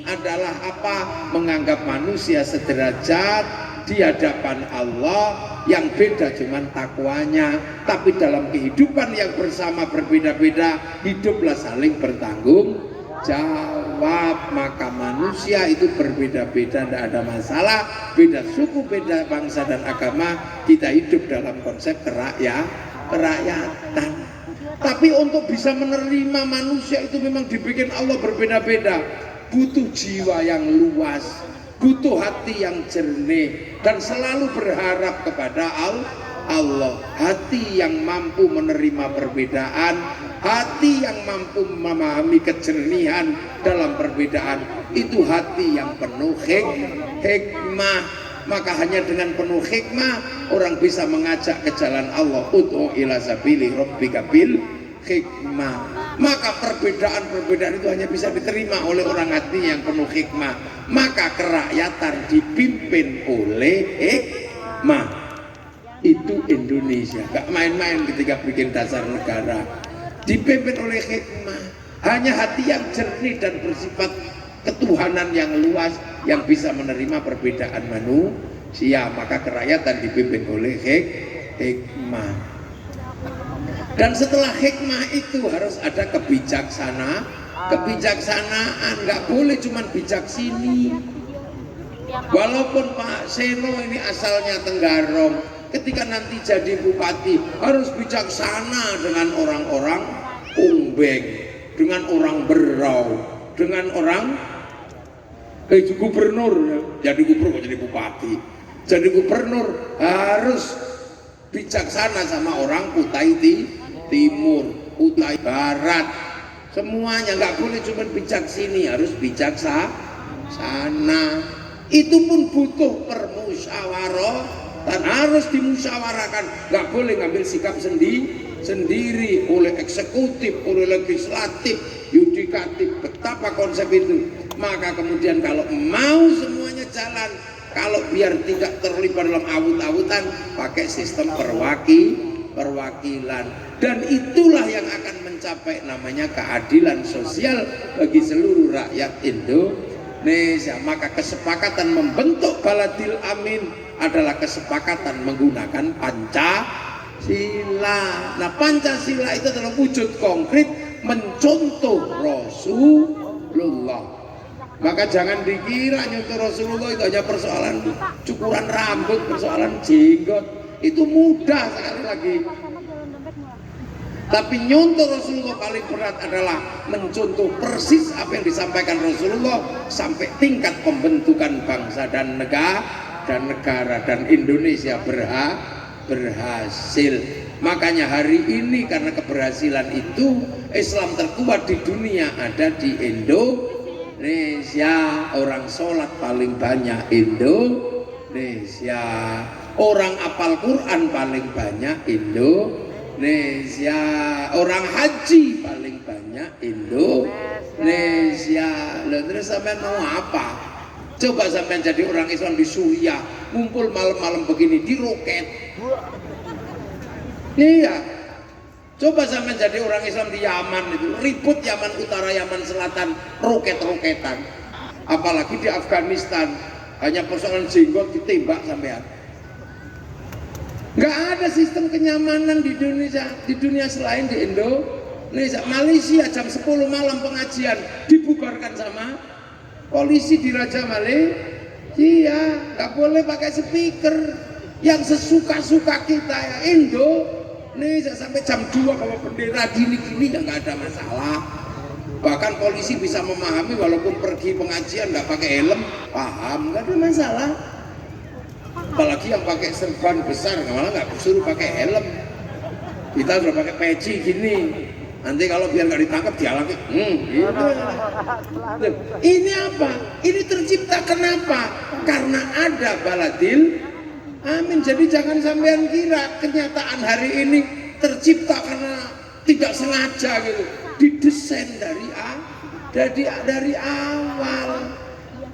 adalah apa? Menganggap manusia sederajat di hadapan Allah, yang beda cuman takwanya, tapi dalam kehidupan yang bersama berbeda-beda, hiduplah saling bertanggung jawab. Maka manusia itu berbeda-beda, tidak ada masalah, beda suku, beda bangsa dan agama, kita hidup dalam konsep kerakyatan. Tapi untuk bisa menerima manusia itu memang dibikin Allah berbeda-beda, butuh jiwa yang luas, butuh hati yang jernih, dan selalu berharap kepada Allah. Hati yang mampu menerima perbedaan, hati yang mampu memahami kejernihan dalam perbedaan, itu hati yang penuh hikmah. Maka hanya dengan penuh hikmah orang bisa mengajak ke jalan Allah. Ud'u ila sabili rabbika bil hikmah. Maka perbedaan-perbedaan itu hanya bisa diterima oleh orang hati yang penuh hikmah. Maka kerakyatan dipimpin oleh hikmah. Itu Indonesia, gak main-main ketika bikin dasar negara. Dipimpin oleh hikmah. Hanya hati yang jernih dan bersifat ketuhanan yang luas yang bisa menerima perbedaan manusia. Maka kerakyatan dipimpin oleh hikmah. Dan setelah hikmah itu harus ada kebijaksanaan. Nggak boleh cuman bijak sini. Walaupun Pak Seno ini asalnya Tenggarong, ketika nanti jadi bupati harus bijaksana dengan orang-orang Umbeng, dengan orang Berau, dengan orang gubernur. Jadi gubernur jadi bupati, jadi gubernur harus bijaksana sama orang Kutai Timur, Kutai Barat, semuanya. Nggak boleh cuma bijak sini, harus bijaksana. Itu pun butuh permusyawarah dan harus dimusyawarakan. Nggak boleh ngambil sikap sendiri oleh eksekutif, oleh legislatif, yudikatif. Betapa konsep itu. Maka kemudian kalau mau semuanya jalan, kalau biar tidak terlibat dalam awut-awutan, pakai sistem perwakilan. Dan itulah yang akan mencapai namanya keadilan sosial bagi seluruh rakyat Indonesia. Maka kesepakatan membentuk Baladil Amin adalah kesepakatan menggunakan Pancasila. Nah, Pancasila itu adalah wujud konkret mencontoh Rasulullah. Maka jangan dikira nyontoh Rasulullah itu hanya persoalan cukuran rambut, persoalan jenggot. Itu mudah sekali lagi. Tapi nyontoh Rasulullah paling berat adalah mencontoh persis apa yang disampaikan Rasulullah sampai tingkat pembentukan bangsa dan negara dan Indonesia berhasil. Makanya hari ini karena keberhasilan itu, Islam terkuat di dunia ada di Indonesia. Orang sholat paling banyak Indonesia, orang apal Quran paling banyak Indonesia, orang haji paling banyak Indonesia. Loh, terus sampai mau apa? Coba sampai jadi orang Islam di Suriah, ngumpul malam-malam begini di roket. Iya, Coba sampai jadi orang Islam di Yaman itu, ribut Yaman Utara, Yaman Selatan, roket-roketan. Apalagi di Afghanistan, hanya persoalan jenggot ditembak sampean. Nggak ada sistem kenyamanan di Indonesia, di dunia selain di Indonesia. Malaysia jam 10 malam pengajian dibubarkan sama polisi di Raja Malaysia. Nggak boleh pakai speaker yang sesuka-suka kita ya Indonesia. Sampai jam 2 kalau bendera gini-gini ya nggak ada masalah. Bahkan polisi bisa memahami walaupun pergi pengajian nggak pakai helm, paham, nggak ada masalah. Apalagi yang pakai serban besar, malah nggak disuruh pakai helm. Kita sudah pakai peci gini, nanti kalau biar nggak ditangkap dialami. Gitu. Ini apa? Ini tercipta kenapa? Karena ada baladil amin. Jadi jangan sampean kira kenyataan hari ini tercipta karena tidak sengaja gitu. Didesain dari awal.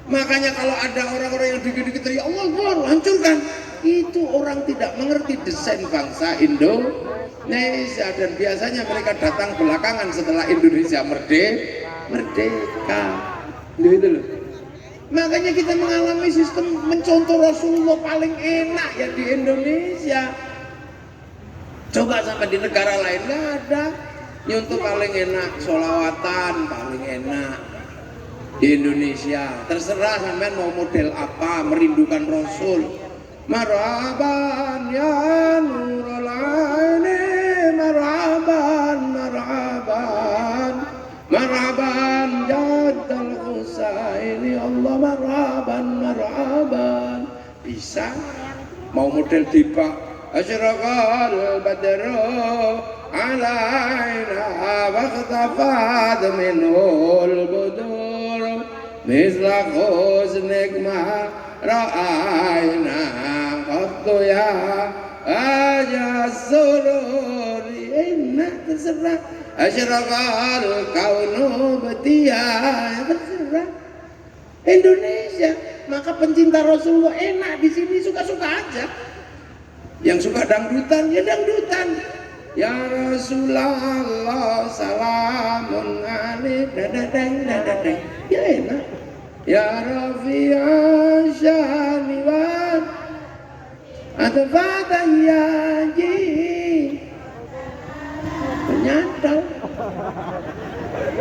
Makanya kalau ada orang-orang yang dikit-dikit ya Allah Akbar, hancurkan, itu orang tidak mengerti desain bangsa Indonesia. Dan biasanya mereka datang belakangan setelah Indonesia merdeka. Gitu loh. Makanya kita mengalami sistem mencontoh Rasulullah paling enak ya di Indonesia. Coba sampai di negara lain nggak ada. Nyontoh paling enak, sholawatan paling enak di Indonesia. Terserah sampean mau model apa, merindukan Rasul. Marhaban ya nurul aini, marhaban, marhaban, marhaban jaddal Husaini, Allah marhaban, marhaban. Bisa mau model tiba asyraqal badru alaina waqtafat minul budur misla husnik ma ra'aina qattu ya aja sururi. Enak, terserah. Asyraqal kaunu batia, terserah. Indonesia, maka pencinta Rasulullah enak di sini, suka-suka aja. Yang suka dangdutan ya dangdutan. Ya Rasulullah salamun alaik dadadeng dadadeng, ya enak. Ya Rafi'a syani wa atfatan yaji, nyantol.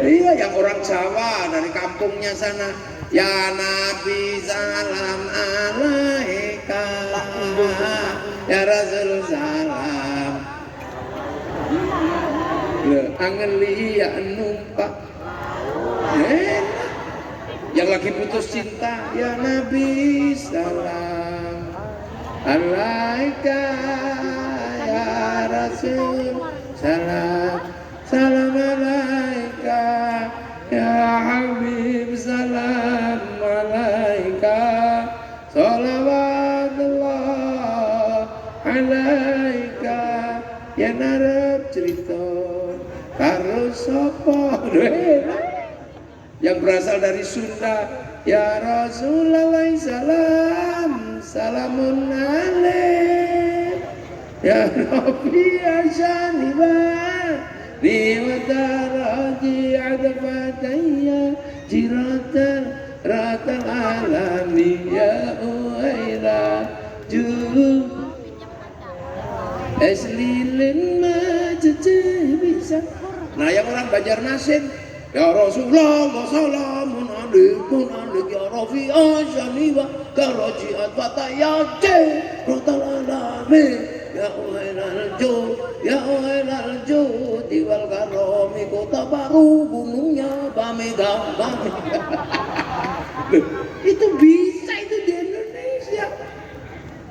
Iya, yang orang Jawa dari kampungnya sana, ya Nabi salam alaika, ya Rasul salam. Angen liya numpak. Yang lagi putus cinta, ya Nabi salam alaika, ya Rasul salam, salam alaika, ya Habib salam alaika, salawatullah alaika. Ya narap cerita karo sapa yang berasal dari Sunda, ya Rasulullah salam, salamun alaik, ya Rabbi asyani wa liwataraji adfataya jiratal ratal alami ya uaila juh eslilin majajah bisa. Nah yang orang Banjarmasin, ya Rasulullah salamun alaikum alaik ya Rafi'a syani wa karajiat fatayate rotal alami ya uhailal jud, ya uhailal jud wal karomi kota baru gunungnya Bamega. Itu bisa itu di Indonesia.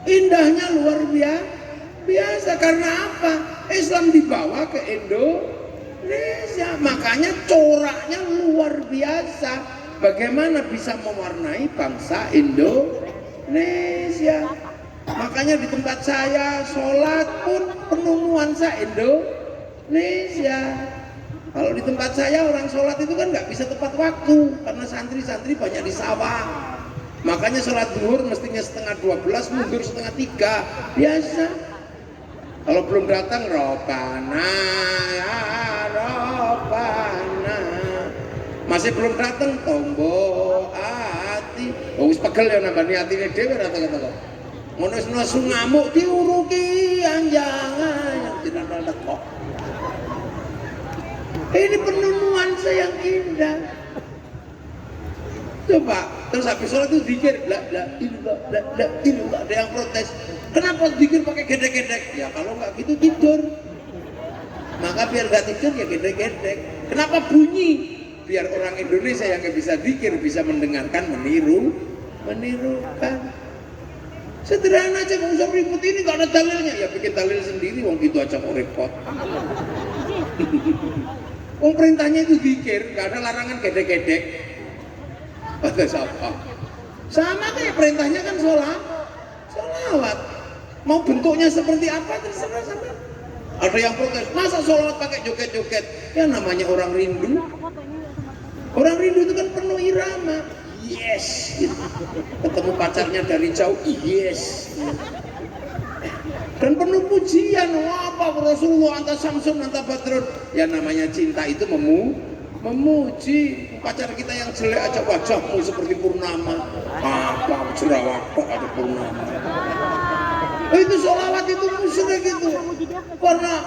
Indahnya luar biasa. Karena apa? Islam dibawa ke Indonesia, makanya coraknya luar biasa. Bagaimana bisa mewarnai bangsa Indonesia? Makanya di tempat saya sholat pun penuh nuansa Indonesia. Kalau di tempat saya orang sholat itu kan nggak bisa tepat waktu karena santri-santri banyak di sawah. Makanya sholat zuhur mestinya setengah 12, mundur setengah 3, biasa. Kalau belum datang, Robana ya Robana. Masih belum datang, tombo hati. Oh, wis pegel ya nambani atine dhewe rata-rata kok. Ngono wis nesu ngamuk diuruki anjangan tidak ada kok. Ini penuh nuansa yang indah. Coba terus habis sholat itu zikir, la ilallah, ada yang protes. Kenapa zikir pakai gedek-gedek? Ya kalau nggak gitu tidur. Maka biar nggak tidur ya gedek-gedek. Kenapa bunyi? Biar orang Indonesia yang nggak bisa zikir bisa mendengarkan, menirukan. Sederhana aja, nggak usah ribut, ini nggak ada dalilnya. Ya bikin dalil sendiri, wong gitu aja kok repot. Wong perintahnya itu zikir, nggak ada larangan gedek-gedek. Ada siapa? Sama kayak perintahnya kan sholawat. Mau bentuknya seperti apa terserah sama. Ada yang protes, masa sholawat pakai joget-joget? Ya namanya orang rindu. Orang rindu itu kan penuh irama. Yes, gitu. Ketemu pacarnya dari jauh, yes. Dan penuh pujian. Wah, apa Rasulullah anta Samsun anta Badrun. Ya namanya cinta itu memuji. Pacar kita yang jelek aja wajahmu seperti purnama. Apa jerawat kok ada purnama. Itu sholawat itu musyrik gitu. Karena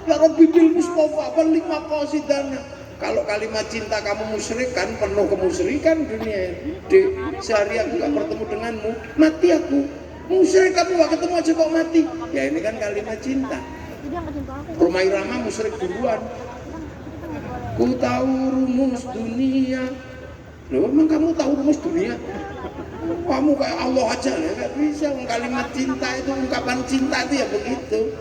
ya Rabbi bil Mustafa balik maqasidana. Kalau kalimat cinta kamu musyrikan, penuh kemusyrikan dunia. Sehari aku gak bertemu denganmu, mati aku. Musyrik kamu gak ketemu aja kok mati. Ya ini kan kalimat cinta. Rumah irama musyrik duluan. Ku tahu rumus dunia. Loh, emang kamu tahu rumus dunia? Kamu kayak Allah aja ya, gak bisa. Kalimat cinta itu, ungkapan cinta itu ya begitu.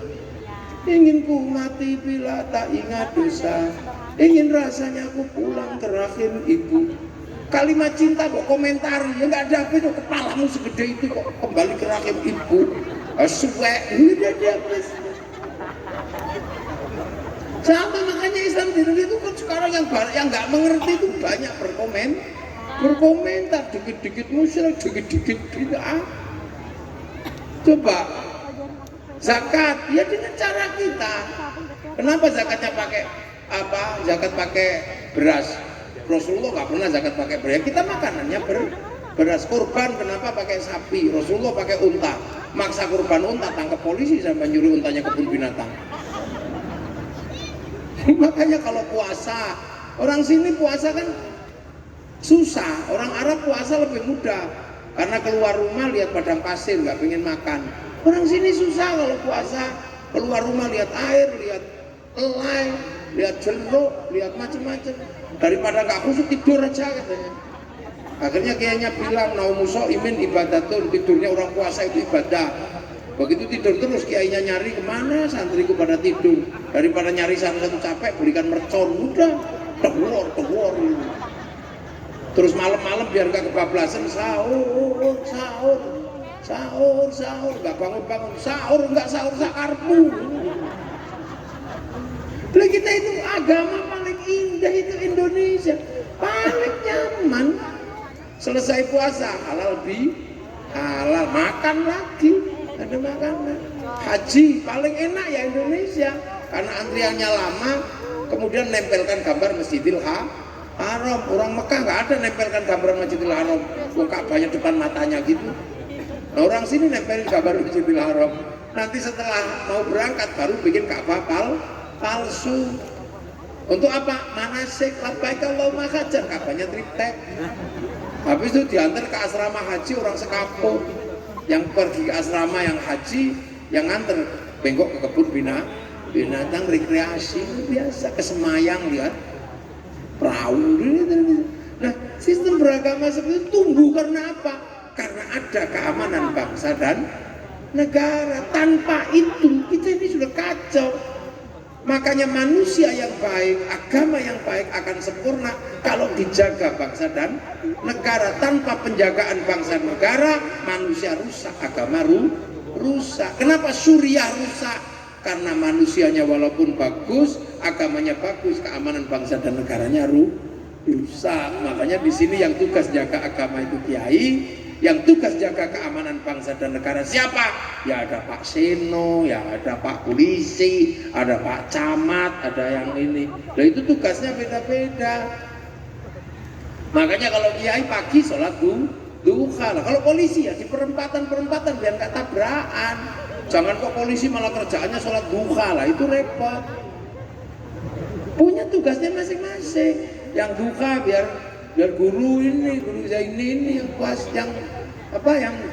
Ingin ku mati bila tak ingat dosa. Ingin rasanya aku pulang ke rahim ibu. Kalimat cinta kok komentar, ya nggak ada apa itu, kepalamu segede itu kok kembali ke rahim ibu. Suwek, udah dia habis. Sama makanya Islam di Indonesia itu kan sekarang yang nggak mengerti itu banyak berkomentar, dikit-dikit musyrik, dikit-dikit bid'ah. Coba zakat ya dengan cara kita. Kenapa zakatnya pakai apa? Zakat pakai beras. Rasulullah nggak pernah zakat pakai beras. Kita makanannya beras. Kurban kenapa pakai sapi? Rasulullah pakai unta. Maksa kurban unta, tangkap polisi sampai nyuruh untanya kebun binatang. Makanya kalau puasa, orang sini puasa kan susah. Orang Arab puasa lebih mudah karena keluar rumah lihat padang pasir nggak pengen makan. Orang sini susah kalau puasa, keluar rumah lihat air, lihat elai, lihat jeruk, lihat macam-macam. Daripada nggak khusyuk tidur aja katanya. Akhirnya kayaknya bilang naumuso imin ibadatun, tidurnya orang puasa itu ibadah. Begitu tidur terus kiainya nyari kemana, santriku pada tidur. Daripada nyari satu-satu capek, belikan mercon, udah teguor. Terus malam-malam biar nggak kebablasan sahur, nggak bangun-bangun, sahur sakarmu. Lah kita itu agama paling indah itu Indonesia, paling nyaman. Selesai puasa halal halal, makan lagi, ada makanan. Haji paling enak ya Indonesia, karena antriannya lama. Kemudian nempelkan gambar Masjidil Haram. Orang Mekah nggak ada nempelkan gambar Masjidil Haram, Ka'bahnya depan matanya gitu. Nah, orang sini nempelin gambar Masjidil Haram. Nanti setelah mau berangkat baru bikin Ka'bah palsu. Untuk apa? Manasik labbaik Allahumma hajjan, Ka'bahnya triptek. Habis itu diantar ke asrama haji orang sekampung. Yang pergi ke asrama yang haji, yang nganter bengkok ke kebun binatang rekreasi biasa, ke Semayang lihat perahu. Nah, sistem beragama seperti itu tumbuh karena apa? Karena ada keamanan bangsa dan negara. Tanpa itu kita ini sudah kacau. Makanya manusia yang baik, agama yang baik akan sempurna kalau dijaga bangsa dan negara. Tanpa penjagaan bangsa dan negara, manusia rusak, agama rusak. Kenapa Suriah rusak? Karena manusianya walaupun bagus, agamanya bagus, keamanan bangsa dan negaranya rusak. Makanya di sini yang tugas jaga agama itu kiai, Yang tugas jaga keamanan bangsa dan negara siapa? Ya ada Pak Seno, ya ada Pak Polisi, ada Pak Camat, ada yang ini. Nah itu tugasnya beda-beda. Makanya kalau kiai pagi sholat duha. Kalau polisi ya di perempatan biar nggak tabrakan. Jangan kok polisi malah kerjaannya sholat duha lah, itu repot. Punya tugasnya masing-masing. Yang duha biar guru ini yang puas, yang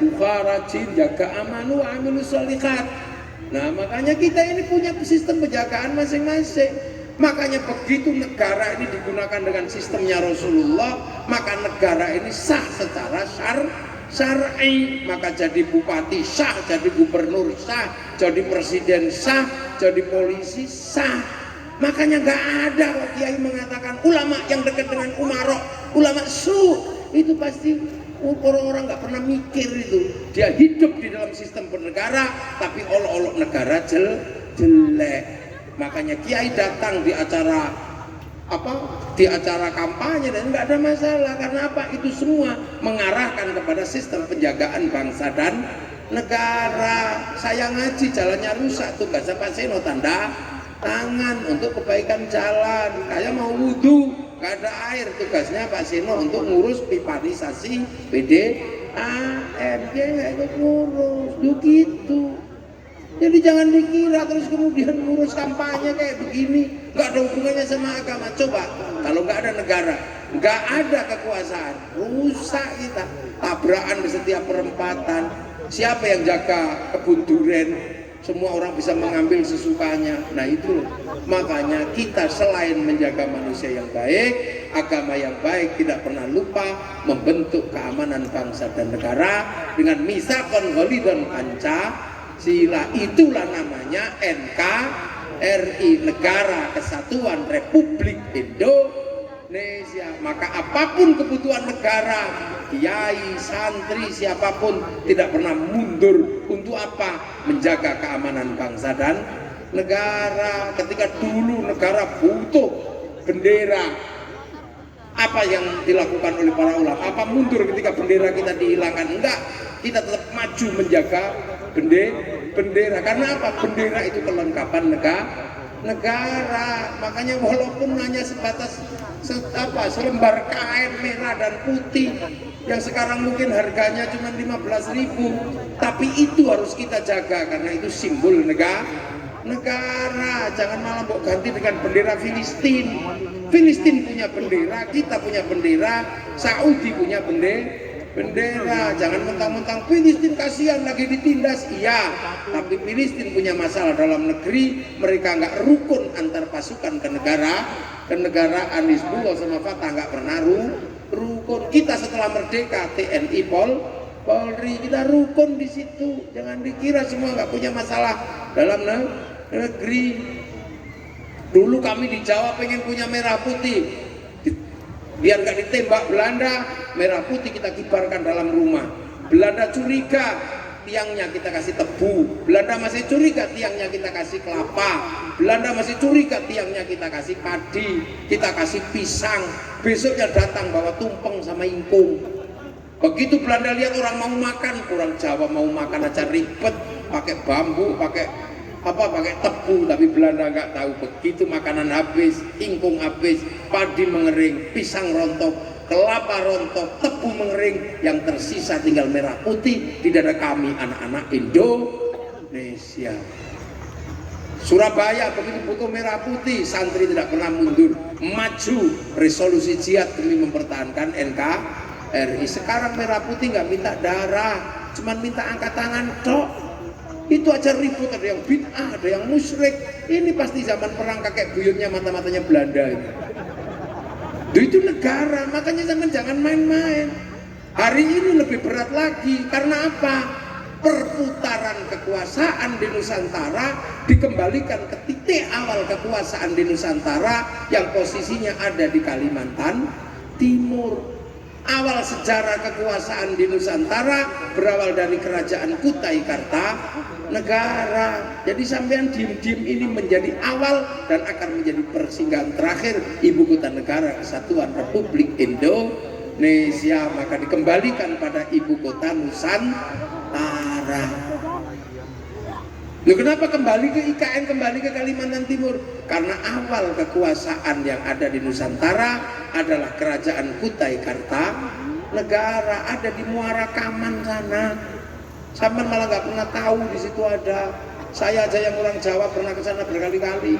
duha rajin, jaga amanu amilus sholihat. Nah makanya kita ini punya sistem penjagaan masing-masing. Makanya begitu negara ini digunakan dengan sistemnya Rasulullah, maka negara ini sah secara syar'i. Maka jadi bupati sah, jadi gubernur sah, jadi presiden sah, jadi polisi sah. Makanya nggak ada kok kiai mengatakan ulama yang dekat dengan umarok, ulama itu pasti orang-orang nggak pernah mikir itu. Dia hidup di dalam sistem bernegara, tapi olok-olok negara jelek. Makanya kiai datang di acara kampanye dan nggak ada masalah. Karena apa? Itu semua mengarahkan kepada sistem penjagaan bangsa dan negara. Saya ngaji jalannya rusak, tugas Pak Seno tanda tangan untuk kebaikan jalan. Kayak mau wudhu nggak ada air, tugasnya Pak Seno untuk ngurus pipanisasi PDAM. Dia nggak ikut ngurus, gitu. Jadi jangan dikira terus kemudian ngurus kampanye kayak begini nggak ada hubungannya sama agama. Coba kalau nggak ada negara, nggak ada kekuasaan, rusak kita. Tabrakan di setiap perempatan. Siapa yang jaga kebun durian? Semua orang bisa mengambil sesukanya. Nah itu makanya kita selain menjaga manusia yang baik, agama yang baik, tidak pernah lupa membentuk keamanan bangsa dan negara dengan misakon ghalidhan Pancasila. Itulah namanya NKRI, Negara Kesatuan Republik Indonesia. Maka apapun kebutuhan negara, kiai, santri, siapapun tidak pernah mundur. Untuk apa? Menjaga keamanan bangsa dan negara. Ketika dulu negara butuh bendera, apa yang dilakukan oleh para ulama? Apa mundur ketika bendera kita dihilangkan? Enggak, kita tetap maju menjaga bendera. Karena apa? Bendera itu kelengkapan negara. Makanya walaupun hanya sebatas selembar kain merah dan putih yang sekarang mungkin harganya cuma 15.000, tapi itu harus kita jaga karena itu simbol negara. Jangan malah mau ganti dengan bendera Filistin. Filistin punya bendera, kita punya bendera, Saudi punya bendera. Jangan mentang-mentang Filistin kasihan lagi ditindas. Iya, tapi Filistin punya masalah dalam negeri. Mereka nggak rukun antar pasukan kenegaraan. Hizbullah sama Fatah nggak pernah rukun. Kita setelah merdeka TNI Polri kita rukun di situ. Jangan dikira semua nggak punya masalah dalam negeri. Dulu kami di Jawa pengen punya merah putih, biar nggak ditembak Belanda, merah putih kita kibarkan dalam rumah. Belanda curiga, tiangnya kita kasih tebu. Belanda masih curiga, tiangnya kita kasih kelapa. Belanda masih curiga, tiangnya kita kasih padi, kita kasih pisang. Besoknya datang bawa tumpeng sama ingkung. Begitu Belanda lihat orang mau makan, orang Jawa mau makan aja ribet, pakai bambu, pakai tebu. Tapi Belanda nggak tahu, begitu makanan habis, ingkung habis, padi mengering, pisang rontok, kelapa rontok, tebu mengering, yang tersisa tinggal merah putih di dada kami anak-anak Indonesia. Surabaya begitu butuh merah putih, santri tidak pernah mundur, maju resolusi jihad demi mempertahankan NKRI. Sekarang merah putih nggak minta darah, cuman minta angkat tangan tok. Itu aja ribut, ada yang bid'ah, ada yang musyrik. Ini pasti zaman perang kakek buyutnya mata-matanya Belanda ini. Itu negara, makanya jangan main-main. Hari ini lebih berat lagi, karena apa? Perputaran kekuasaan di Nusantara dikembalikan ke titik awal kekuasaan di Nusantara yang posisinya ada di Kalimantan Timur. Awal sejarah kekuasaan di Nusantara berawal dari kerajaan Kutai Kartanegara. Jadi sampean diem-diem ini menjadi awal dan akan menjadi persinggahan terakhir ibu kota negara Kesatuan Republik Indonesia. Indonesia, maka dikembalikan pada ibu kota Nusantara. Loh, kenapa kembali ke IKN, kembali ke Kalimantan Timur? Karena awal kekuasaan yang ada di Nusantara adalah kerajaan Kutai Kartanegara, ada di Muara Kaman sana. Sampai malah nggak pernah tahu di situ ada. Saya aja yang orang Jawa pernah ke sana berkali-kali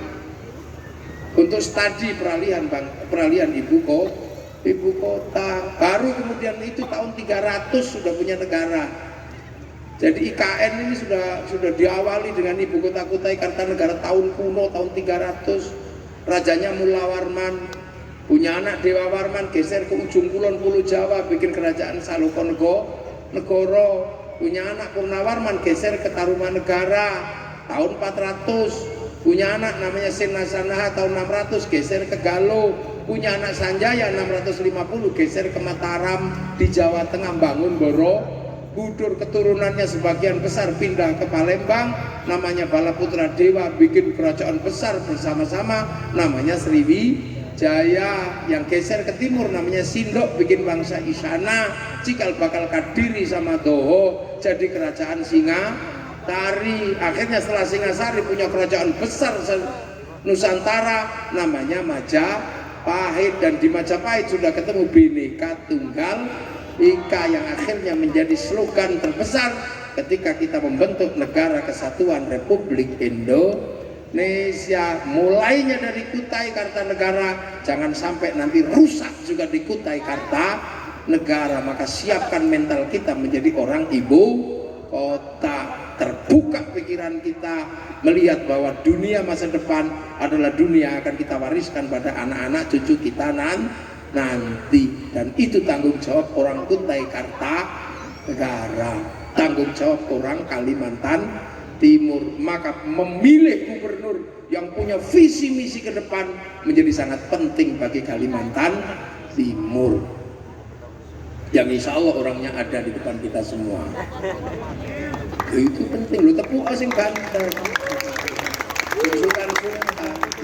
untuk studi peralihan ibu kota. Baru kemudian itu tahun 300 sudah punya negara. Jadi IKN ini sudah diawali dengan ibu kota Kutai Kartanegara tahun kuno, tahun 300. Rajanya Mulawarman, punya anak Dewa Warman, geser ke ujung kulon Pulau Jawa, bikin kerajaan Salokonegoro. Punya anak Purnawarman, geser ke Tarumanegara tahun 400. Punya anak namanya Sinasanaha tahun 600, geser ke Galuh. Punya anak Sanjaya 650, geser ke Mataram di Jawa Tengah, bangun Borobudur. Keturunannya sebagian besar pindah ke Palembang, namanya Balaputra Dewa, bikin kerajaan besar bersama-sama, namanya Sriwijaya. Yang geser ke timur namanya Sindok, bikin bangsa Isana, Cikal Bakal Kadiri sama Doho, jadi kerajaan Singasari. Akhirnya setelah Singasari punya kerajaan besar Nusantara, namanya Majapahit. Dan di Majapahit sudah ketemu Bhinneka Tunggal Ika yang akhirnya menjadi slogan terbesar ketika kita membentuk Negara Kesatuan Republik Indonesia. Mulainya dari Kutai Kartanegara, jangan sampai nanti rusak juga di Kutai Kartanegara. Maka siapkan mental kita menjadi orang ibu kota. Terbuka pikiran kita melihat bahwa dunia masa depan adalah dunia yang akan kita wariskan pada anak-anak cucu kita nanti. Dan itu tanggung jawab orang Kutai Kartanegara, tanggung jawab orang Kalimantan Timur. Maka memilih gubernur yang punya visi misi ke depan menjadi sangat penting bagi Kalimantan Timur, yang insya Allah orangnya ada di depan kita semua. Itu penting, lu tepuk asing banter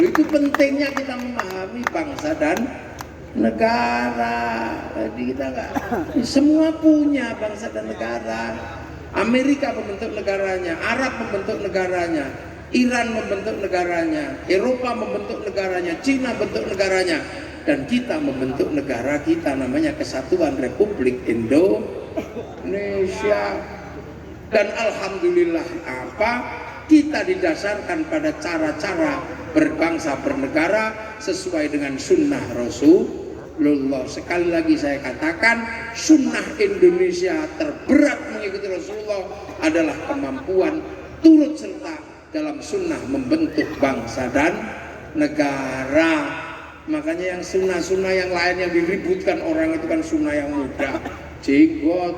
itu pentingnya kita memahami bangsa dan negara. Jadi kita nggak semua punya bangsa dan negara. Amerika membentuk negaranya, Arab membentuk negaranya, Iran membentuk negaranya, Eropa membentuk negaranya, Cina membentuk negaranya, dan kita membentuk negara kita namanya Kesatuan Republik Indonesia. Dan alhamdulillah kita didasarkan pada cara-cara berbangsa bernegara sesuai dengan sunnah Rasulullah. Sekali lagi saya katakan, sunnah Indonesia terberat mengikuti Rasulullah adalah kemampuan turut serta dalam sunnah membentuk bangsa dan negara. Makanya yang sunnah-sunnah yang lain yang diributkan orang itu kan sunnah yang mudah, jenggot,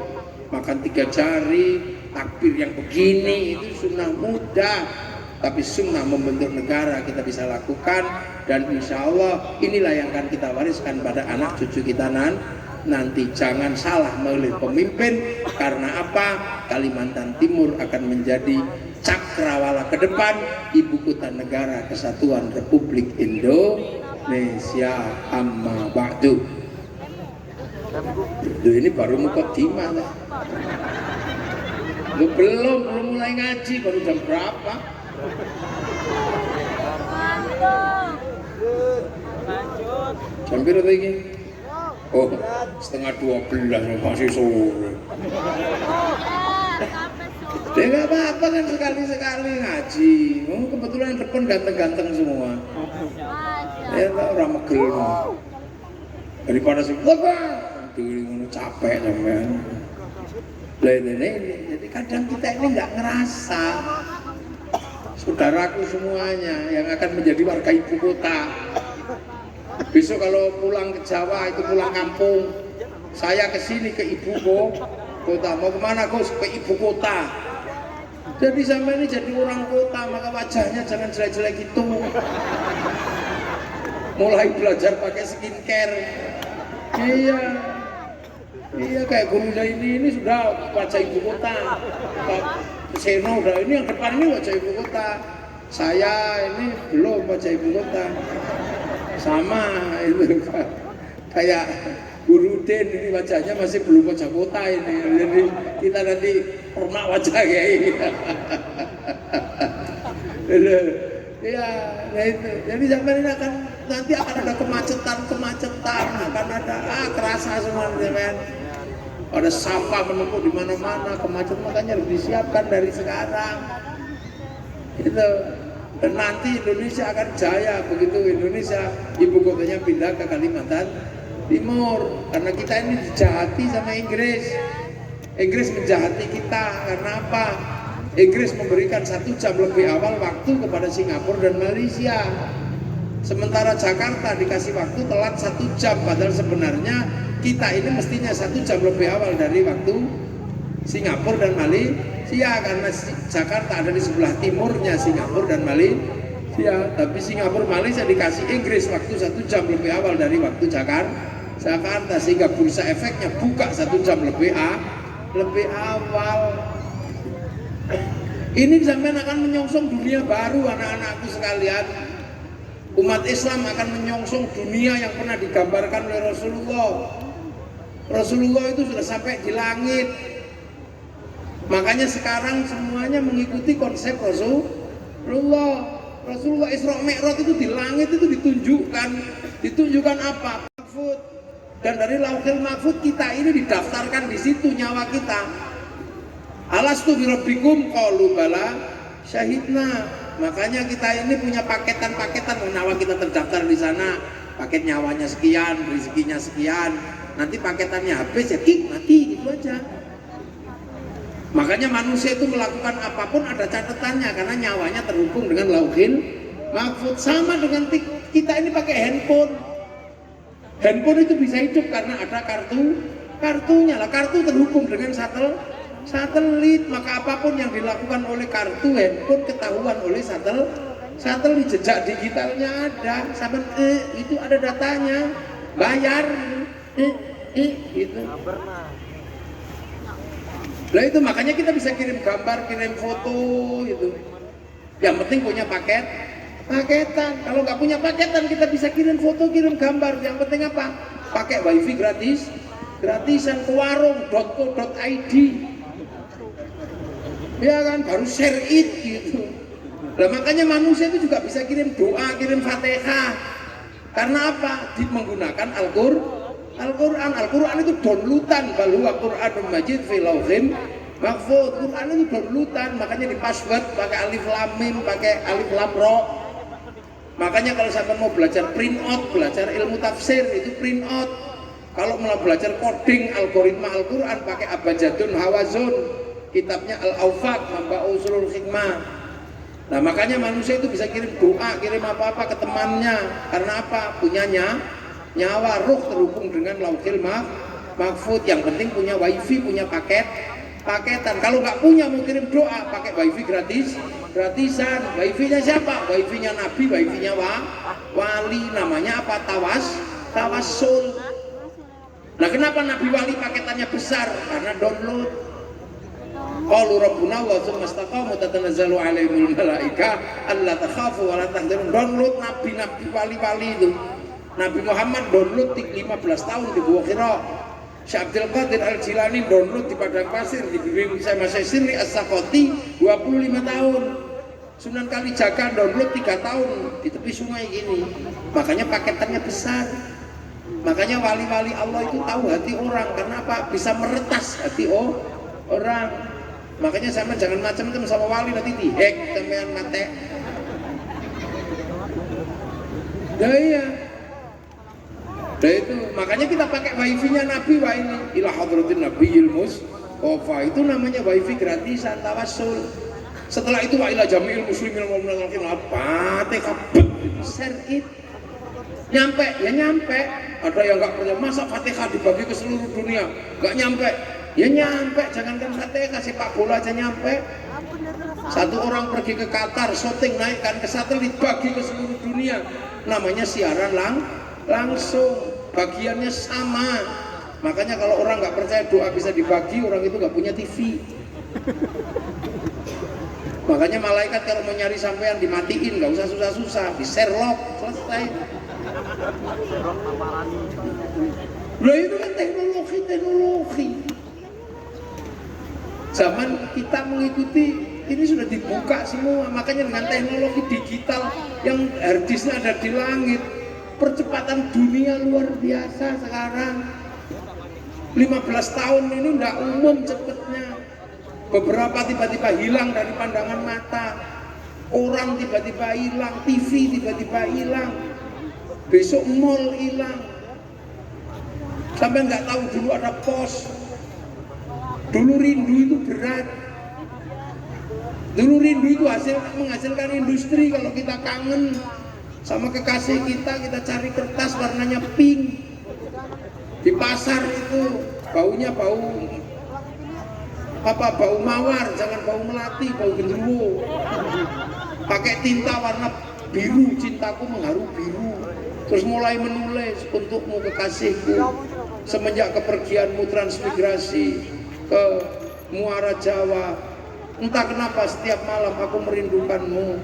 makan 3 jari, takbir yang begini, itu sunnah mudah. Tapi sunnah membentuk negara kita bisa lakukan, dan insya Allah inilah yang akan kita wariskan pada anak cucu kita nanti. Jangan salah memilih pemimpin, karena apa? Kalimantan Timur akan menjadi cakrawala ke depan ibu kota negara Kesatuan Republik Indonesia. Amma ba'du. Ini baru mukadimah. Belum mulai ngaji, baru jam berapa? Jam berapa lagi? Oh, setengah 12, masih sore. Ya nggak apa-apa kan, sekali-sekali ngaji. Kebetulan depan ganteng-ganteng semua. Ya tak orang megel. Daripada sih, capek sampean. Jadi kadang kita ini nggak ngerasa, saudaraku semuanya yang akan menjadi warga ibu kota. Besok kalau pulang ke Jawa itu pulang kampung, saya kesini ke ibu kota. Mau kemana Gus? Ke ibu kota. Jadi sampai ini jadi orang kota, maka wajahnya jangan jelek-jelek gitu. Mulai belajar pakai skincare. Iya kayak gurunya ini sudah wajah ibu kota. Pak Seno udah, ini yang depan ini wajah ibu kota. Saya ini belum wajah ibu kota. Sama itu kayak guru Muhyiddin, ini wajahnya masih belum wajah kota ini. Jadi kita nanti permak wajah kayak ini. Ya, nah itu. Jadi zaman ini nanti akan ada kemacetan, akan ada kerasa semua zaman. Ada sampah menumpuk di mana-mana, kemacetan, makanya harus disiapkan dari sekarang. Itu. Dan nanti Indonesia akan jaya begitu Indonesia ibu kotanya pindah ke Kalimantan Timur, karena kita ini dijahati sama Inggris. Inggris menjahati kita karena apa? Inggris memberikan 1 jam lebih awal waktu kepada Singapura dan Malaysia, sementara Jakarta dikasih waktu telat 1 jam, padahal sebenarnya kita ini mestinya 1 jam lebih awal dari waktu Singapura dan Malaysia, karena Jakarta ada di sebelah timurnya Singapura dan Malaysia, tapi Singapura Malaysia dikasih Inggris waktu 1 jam lebih awal dari waktu Jakarta, sehingga bursa efeknya buka 1 jam lebih awal. Ini sampai akan menyongsong dunia baru, anak-anakku sekalian. Umat Islam akan menyongsong dunia yang pernah digambarkan oleh Rasulullah. Rasulullah itu sudah sampai di langit. Makanya sekarang semuanya mengikuti konsep Rasulullah. Rasulullah Isra Mi'raj itu di langit itu ditunjukkan apa? Mahfud. Dan dari Lauhil Mahfud kita ini didaftarkan di situ nyawa kita. Alastu birabbikum qalu bala syahidna. Makanya kita ini punya paketan-paketan, nyawa kita terdaftar di sana. Paket nyawanya sekian, rezekinya sekian. Nanti paketannya habis ya mati gitu aja. Makanya manusia itu melakukan apapun ada catatannya, karena nyawanya terhubung dengan Lauhil Mahfud. Sama dengan kita ini pakai handphone. Handphone itu bisa hidup karena ada kartunya lah. Kartu terhubung dengan satelit, maka apapun yang dilakukan oleh kartu handphone ketahuan oleh satelit, jejak digitalnya ada. Sampai itu ada datanya, bayar gitu. Lah itu makanya kita bisa kirim gambar, kirim foto itu. Yang penting punya paketan. Kalau nggak punya paketan kita bisa kirim foto, kirim gambar. Yang penting apa? Pakai wifi gratisan ke warung .co.id. Ya kan, baru share it gitu. Lah makanya manusia itu juga bisa kirim doa, kirim Fatihah. Karena apa? Menggunakan Al-Quran itu downloadan, bal huwa Qur'anun Majid fi Lauhil Mahfuz. Quran itu downloadan, makanya di password pakai alif lam mim, pakai alif lam ra. Makanya kalau sampai mau belajar print out, belajar ilmu tafsir itu print out. Kalau mau belajar coding algoritma Al-Quran pakai Abjadun Hawazun, kitabnya Al-Awfaq, Mamba Usulul Hikmah. Nah makanya manusia itu bisa kirim doa, kirim apa-apa ke temannya. Karena apa? Punyanya nyawa, ruh terhubung dengan Lauhil Mahfud. Yang penting punya wifi, punya paketan. Kalau nggak punya mau kirim doa pakai wifi gratisan. Wifi-nya siapa? Wifi-nya Nabi, wifi-nya wali. Namanya apa? Tawassul. Nah kenapa Nabi wali paketannya besar? Karena download. Qalu rabbuna wa tsumma istaqamu tatanazzalu alaihimul malaika alla takhafu wa la tahzanu. Download nabi wali-wali itu. Nabi Muhammad download 15 tahun di Gua Hira. Syekh Abdul Qadir Al-Jilani download di Padang Pasir, di Bimbing Sama Sirri As-Sakoti 25 tahun. Sunan Kalijaga download 3 tahun di tepi sungai gini. Makanya paketannya besar. Makanya wali-wali Allah itu tahu hati orang. Karena apa? Bisa meretas hati orang. Makanya sama jangan macam-macam sama wali, nanti dihack sampean mate. Ya iya. Nah itu makanya kita pakai wifi-nya Nabi wa ini ila hadratin nabiyil mustofa, itu namanya wifi gratisan tawassul. Setelah itu wa ila jami'il muslimin wal mu'minin Fatihah share it. Nyampe. Ada yang nggak percaya, masa Fatihah dibagi ke seluruh dunia? Nggak nyampe. Ya nyampe, jangankan Fatihah, sepak bola aja nyampe. Satu orang pergi ke Qatar, syuting naikkan ke satelit, bagi ke seluruh dunia. Namanya siaran langsung, bagiannya sama. Makanya kalau orang nggak percaya doa bisa dibagi, orang itu nggak punya TV. Makanya malaikat kalau mau nyari sampean dimatiin, nggak usah susah-susah, di share log, selesai. Loh itu kan teknologi. Zaman kita mengikuti ini sudah dibuka semua, makanya dengan teknologi digital yang harddisknya ada di langit, percepatan dunia luar biasa sekarang. 15 tahun ini tidak umum cepatnya. Beberapa tiba-tiba hilang dari pandangan mata, orang tiba-tiba hilang, TV tiba-tiba hilang, besok mall hilang. Sampai nggak tahu dulu ada pos. Dulu rindu itu berat. Dulu rindu itu menghasilkan industri. Kalau kita kangen sama kekasih kita cari kertas warnanya pink. Di pasar itu baunya bau mawar, jangan bau melati, bau genderuwo. Pakai tinta warna biru, cintaku mengharu biru. Terus mulai menulis untukmu kekasihku. Semenjak kepergianmu transmigrasi ke Muara Jawa, entah kenapa setiap malam aku merindukanmu.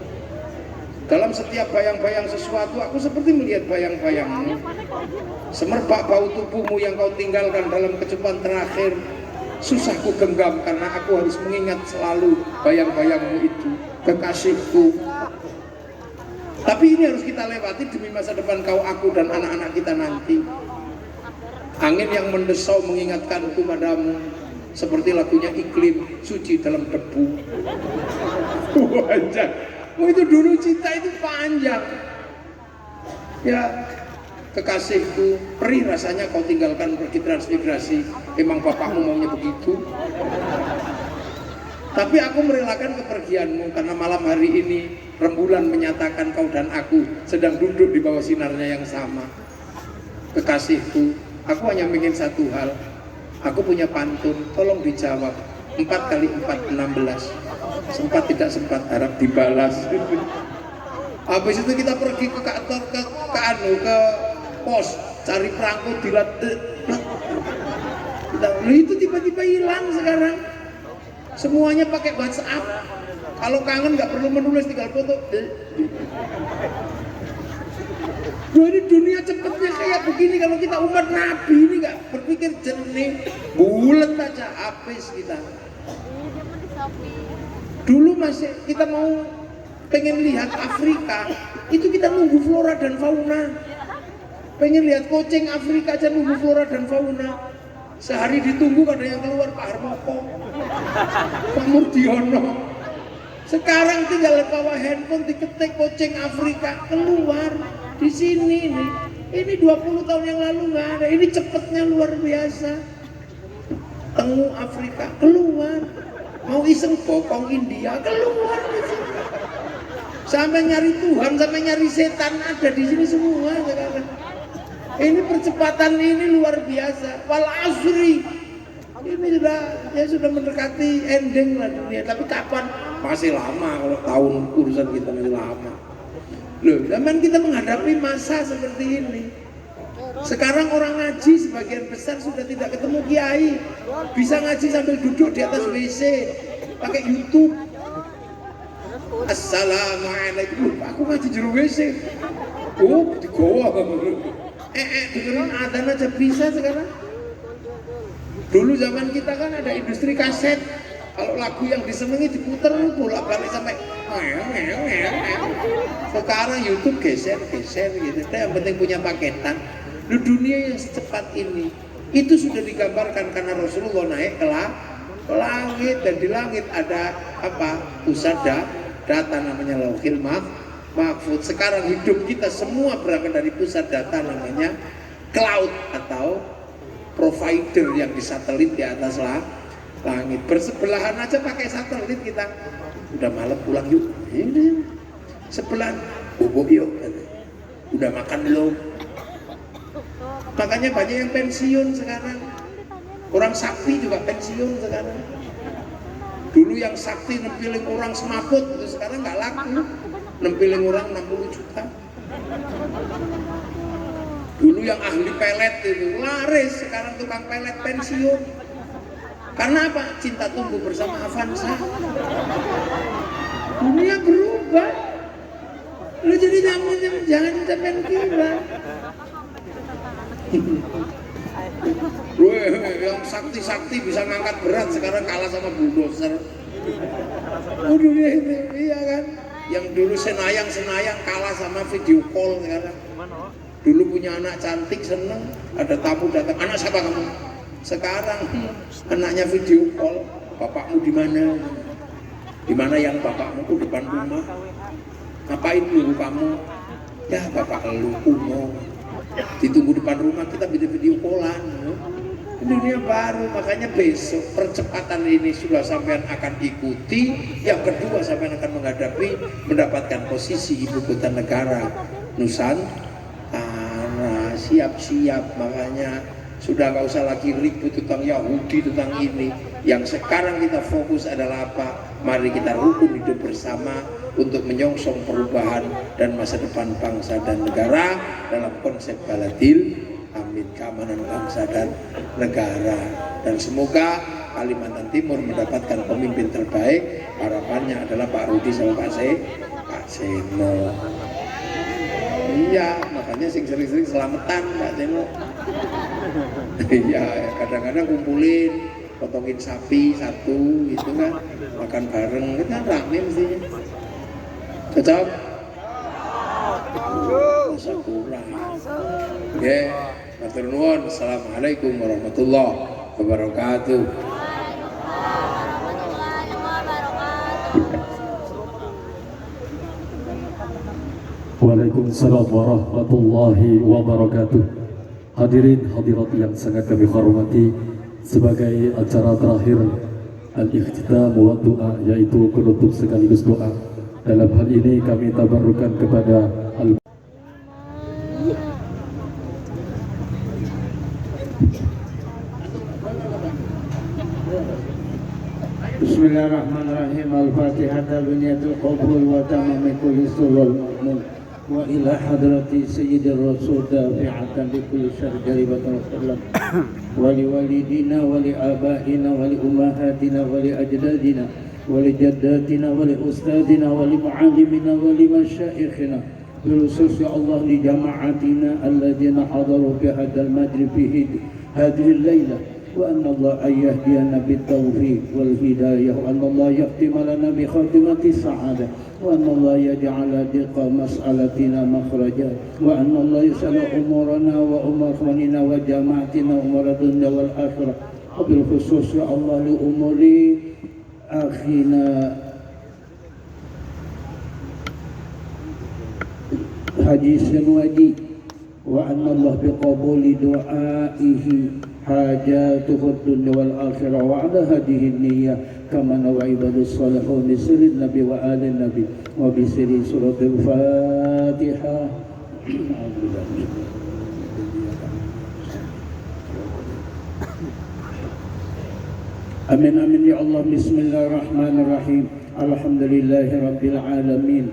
Dalam setiap bayang-bayang sesuatu, aku seperti melihat bayang-bayangmu. Semerbak bau tubuhmu yang kau tinggalkan dalam kecupan terakhir, susah ku genggam karena aku harus mengingat selalu bayang-bayangmu itu, kekasihku. Tapi ini harus kita lewati demi masa depan kau, aku, dan anak-anak kita nanti. Angin yang mendesau mengingatkanku padamu, seperti lagunya Iklim, suci dalam debu. Panjang. Oh itu dulu cinta itu panjang. Ya kekasihku, perih rasanya kau tinggalkan pergi transmigrasi. Emang bapakmu maunya begitu. Tapi aku merelakan kepergianmu karena malam hari ini rembulan menyatakan kau dan aku sedang duduk di bawah sinarnya yang sama. Kekasihku, aku hanya ingin satu hal. Aku punya pantun, tolong dijawab. 4 kali 4, 16. Sempat tidak sempat, harap dibalas. Habis itu kita pergi ke kantor, ke pos, cari perangko dilat. Itu tiba-tiba hilang sekarang. Semuanya pakai WhatsApp. Kalau kangen nggak perlu menulis, tinggal foto. Loh ini dunia cepetnya kayak begini. Kalau kita umat Nabi ini nggak berpikir jernih, bulet aja, habis kita. Dulu masih kita mau pengen lihat Afrika, itu kita nunggu flora dan fauna. Pengen lihat kucing Afrika aja nunggu flora dan fauna. Sehari ditunggu ada yang keluar Pak Harmoko, Pak Murdiono. Sekarang tinggal bawa handphone diketik kucing Afrika keluar di sini nih. Ini 20 tahun yang lalu nggak ada. Ini cepetnya luar biasa. Tengu Afrika keluar. Mau iseng bokong India keluar. Sampai nyari Tuhan, sampai nyari setan ada di sini semua sekarang. Ini percepatan ini luar biasa. Wal asri. Ini sudah mendekati ending lah dunia. Tapi kapan? Masih lama, kalau tahun urusan kita masih lama. Loh, zaman kita menghadapi masa seperti ini. Sekarang orang ngaji sebagian besar sudah tidak ketemu kiai. Bisa ngaji sambil duduk di atas WC, pakai YouTube. Assalamualaikum. Aku ngaji di WC. Oh, di goa. Dengerin adzan aja bisa sekarang. Dulu zaman kita kan ada industri kaset. Kalau lagu yang disenangi diputer bolak-balik sampai sekarang YouTube geser gitu. Yang penting punya paketan. Di dunia yang secepat ini itu sudah digambarkan karena Rasulullah naik ke langit, dan di langit ada apa? Pusat data namanya Lauhil Mahfuz. Sekarang hidup kita semua berangkat dari pusat data namanya cloud atau provider yang di satelit di atas langit. Bersebelahan aja pakai satelit kita. Udah malam pulang yuk. Ini sebelahan bobo yuk. Udah makan belum? Makanya banyak yang pensiun sekarang. Orang sakti juga pensiun sekarang. Dulu yang sakti nempiling orang semaput, itu sekarang nggak laku. Nempiling orang 60 juta. Dulu yang ahli pelet itu laris, sekarang tukang pelet pensiun. Karena apa? Cinta tumbuh bersama Avanza. Dunia berubah. Lu jadi jangan sampai gila. Weh, yang sakti-sakti bisa ngangkat berat sekarang kalah sama bulldozer. Waduh, iya kan? Yang dulu senayang kalah sama video call sekarang. Dulu punya anak cantik seneng, ada tamu datang, anak siapa kamu? Sekarang anaknya video call, bapakmu di mana? Di mana yang bapakmu tuh depan rumah? Ngapain dulu kamu? Ya bapak lu umum. Ditunggu depan rumah, kita video callan. Dunia baru, makanya besok percepatan ini sudah sampean akan ikuti. Yang kedua, sampean akan mendapatkan posisi ibu kota negara Nusantara. Siap-siap, makanya sudah nggak usah lagi ribut tentang Yahudi, tentang ini. Yang sekarang kita fokus adalah apa? Mari kita rukun hidup bersama untuk menyongsong perubahan dan masa depan bangsa dan negara dalam konsep baladil amin, keamanan bangsa dan negara. Dan semoga Kalimantan Timur mendapatkan pemimpin terbaik. Harapannya adalah Pak Rudi sama Pak Seno. Iya, makanya sering-sering selamatan Pak Seno. Iya, kadang-kadang kumpulin, potongin sapi satu gitu kan, makan bareng, kita rame mestinya. Cocok? Masa kurang. Oke. Matur nuwun. Assalamualaikum warahmatullahi wabarakatuh. Waalaikumsalam warahmatullahi wabarakatuh. Hadirin hadirat yang sangat kami hormati, sebagai acara terakhir al-ikhtitam wa doa, yaitu penutup sekaligus doa. Dalam hal ini kami tabarrukan kepada Bismillahirrahmanirrahim. Al-Fatihah biniyatul qabul wa tamami kulli sulul ma'mun wa ila hadrati sayyidir rasul dafi'atan li kulli syarri jaribatan wa wa li walidina wa li abaina wa li ummahatina wa li ajdadina wa li jaddatina wa li ustadina wa li mu'allimina wa li masyaikhina بالخصوص يا الله لجماعتنا الذين حضروا في هذا المجلس في هذه الليلة، وأن الله أن يهدينا بالتوفيق والهداية، وأن الله يختم لنا بخاتمة السعادة، وأن الله يجعل ضيق مسألتنا مخرجا، وأن الله يسأل أمورنا وأمور إخواننا وجماعتنا أمور الدنيا والآخرة، وبالخصوص يا الله لأمور أخينا Haji Senwadi, wa anna Allah biqabuli du'aihi hajatuhud dunya wal akhirah wa ala hadihi niyyah kama nawa ibadus salihun bi sirri nabi wa ali nabi wa bi sirri suratul Fatihah. Amin amin ya Allah. Bismillahirrahmanirrahim. Alhamdulillahi rabbil alamin.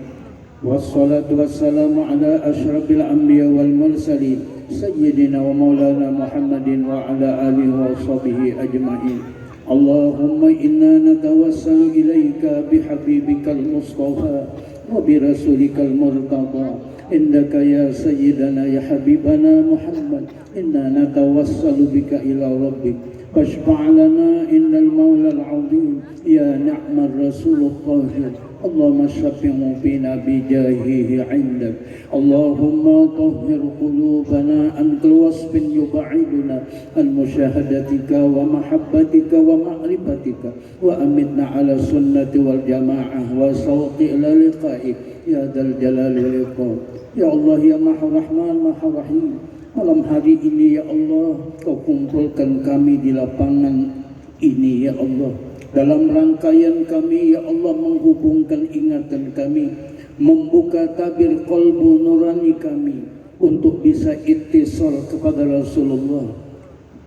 Wassalatu wassalamu ala ashrafil anbiya wal mursalin sayyidina wa maulana Muhammadin wa ala alihi wa sahbihi ajma'in. Allahumma inna natawassalu ilaika bihabibikal mustafa wa bi rasulikal murtada indaka ya sayyidana ya habibana Muhammad, inna natawassalu bika ila rabbik fashfa' lana innal maulal azim ya ni'mar rasulul tahir. اللهم شفعه فينا بجاهه عندك. اللهم طهر قلوبنا عن كل وصف يبعدنا عن مشاهدتك ومحبتك ومعرفتك، وأمتنا على السنة والجماعة وسوق إلى لقائك يا ذا الجلال والإكرام. Ya Allah, ya Maha Rahman, Maha Rahim, malam hari ini ya Allah, Kau kumpulkan kami di lapangan ini ya Allah, dalam rangkaian kami ya Allah, menghubungkan ingatan kami, membuka tabir qalbu nurani kami untuk bisa ittisal kepada Rasulullah,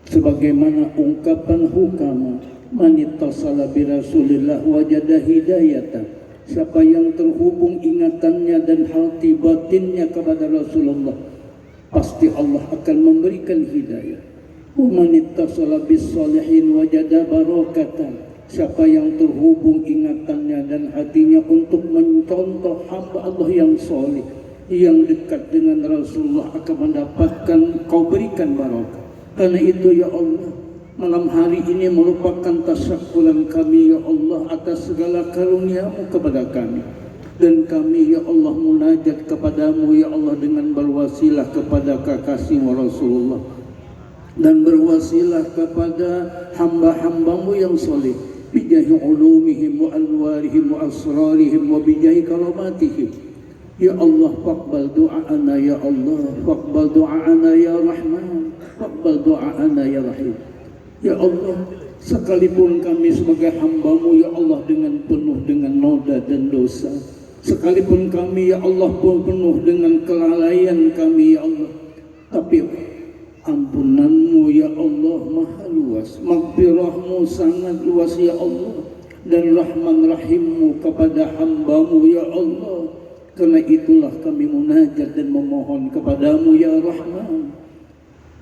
sebagaimana ungkapan hukama man ittasala bi Rasulillah wajada hidayatan. Siapa yang terhubung ingatannya dan hati batinnya kepada Rasulullah, pasti Allah akan memberikan hidayah. Wa man ittasala bis salihin wajada barakatan. Siapa yang terhubung ingatannya dan hatinya untuk mencontoh hamba Allah yang soleh, yang dekat dengan Rasulullah, akan mendapatkan Kau berikan barakah. Karena itu ya Allah, malam hari ini merupakan tasyakuran kami ya Allah atas segala karunia-Mu kepada kami. Dan kami ya Allah munajat kepadamu ya Allah dengan berwasilah kepada kekasih-Mu Rasulullah, dan berwasilah kepada hamba-hambamu yang soleh, bijahi ulumihim wa anwarihim wa asrarihim wa bijahi karamatihim. Ya Allah, faqbal du'a'ana ya Allah, faqbal du'a'ana ya Rahman, faqbal du'a'ana ya Rahim. Ya Allah, sekalipun kami sebagai hamba-Mu ya Allah dengan penuh dengan noda dan dosa, sekalipun kami ya Allah pun penuh dengan kelalaian kami ya Allah, tapi ampunan-Mu ya Allah maha luas, maghfirah-Mu sangat luas ya Allah, dan rahman rahim-Mu kepada hamba-Mu ya Allah. Karena itulah kami munajat dan memohon kepadamu ya Rahman,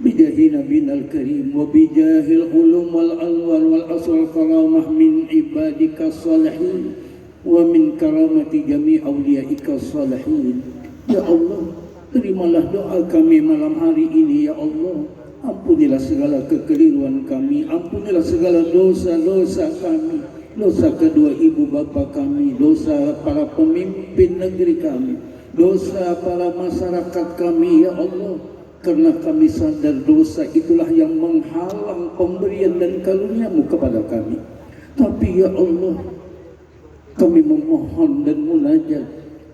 bijahi nabiyil karim wa bijahil ulum wal anwar wal aswal karamah min ibadika salihin wa min karamati jami' awliyaika salihin. Ya Allah, terimalah doa kami malam hari ini ya Allah. Ampunilah segala kekeliruan kami, ampunilah segala dosa-dosa kami, dosa kedua ibu bapa kami, dosa para pemimpin negeri kami, dosa para masyarakat kami ya Allah. Karena kami sadar dosa itulah yang menghalang pemberian dan karunia-Mu kepada kami. Tapi ya Allah, kami memohon dan munajat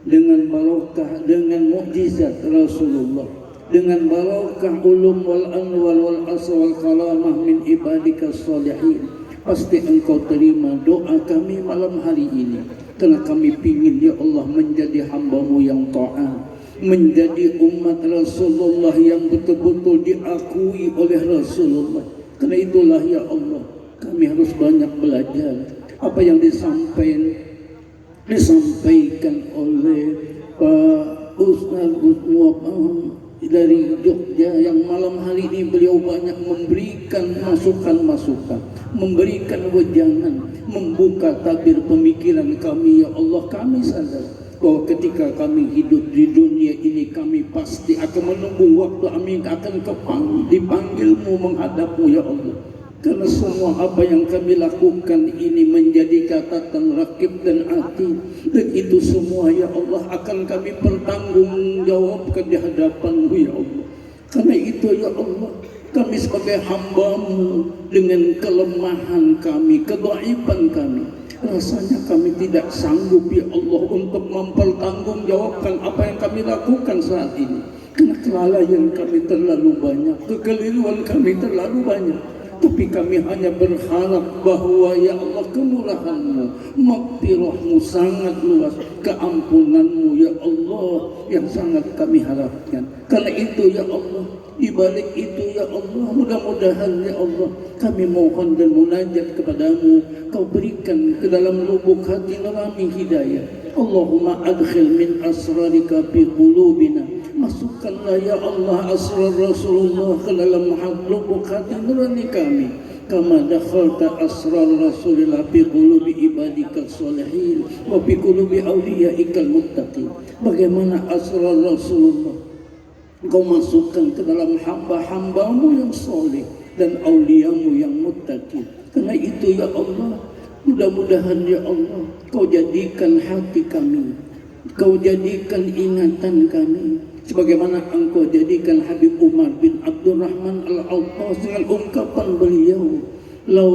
dengan barokah, dengan mukjizat Rasulullah, dengan barokah ulum wal anwar wal aswal kalamah min ibadika salihin. Pasti Engkau terima doa kami malam hari ini, karena kami pingin ya Allah menjadi hamba-Mu yang taat, menjadi umat Rasulullah yang betul-betul diakui oleh Rasulullah. Karena itulah ya Allah, kami harus banyak belajar apa yang disampaikan oleh Pak Ustaz dari Jogja, yang malam hari ini beliau banyak memberikan masukan-masukan, memberikan wejangan, membuka tabir pemikiran kami ya Allah. Kami sadar bahwa ketika kami hidup di dunia ini, kami pasti akan menunggu waktu kami akan dipanggil-Mu, menghadap-Mu ya Allah. Karena semua apa yang kami lakukan ini menjadi catatan rakib dan atid, dan itu semua ya Allah akan kami pertanggungjawabkan di hadapan-Mu ya Allah. Karena itu ya Allah, kami sebagai hamba-Mu dengan kelemahan kami, kedhaifan kami, rasanya kami tidak sanggup ya Allah untuk mempertanggungjawabkan apa yang kami lakukan saat ini. Karena kelalaian kami terlalu banyak, kekeliruan kami terlalu banyak. Tapi kami hanya berharap bahwa ya Allah, kemurahan-Mu, maghfirah-Mu sangat luas, keampunan-Mu ya Allah yang sangat kami harapkan. Karena itu ya Allah, di balik itu ya Allah, mudah-mudahan ya Allah, kami mohon dan munajat kepadamu, Kau berikan ke dalam lubuk hati nurani hidayah. Allahumma adkhil min asrarika fi qulubina, masukkanlah ya Allah asrar Rasulullah ke dalam lubuk hati nurani kami, kama dakhalta asrar Rasulillah fi qulubi ibadika sholihin wa fi qulubi awliyaikal muttaqin. Bagaimana asrar Rasulullah Kau masukkan ke dalam hamba-hamba-Mu yang soleh dan awliya-Mu yang muttaqin. Karena itu ya Allah, mudah-mudahan ya Allah, Kau jadikan hati kami, Kau jadikan ingatan kami sebagaimana Engkau jadikan Habib Umar bin Abdurrahman Al-Autas dengan ungkapan beliau, lau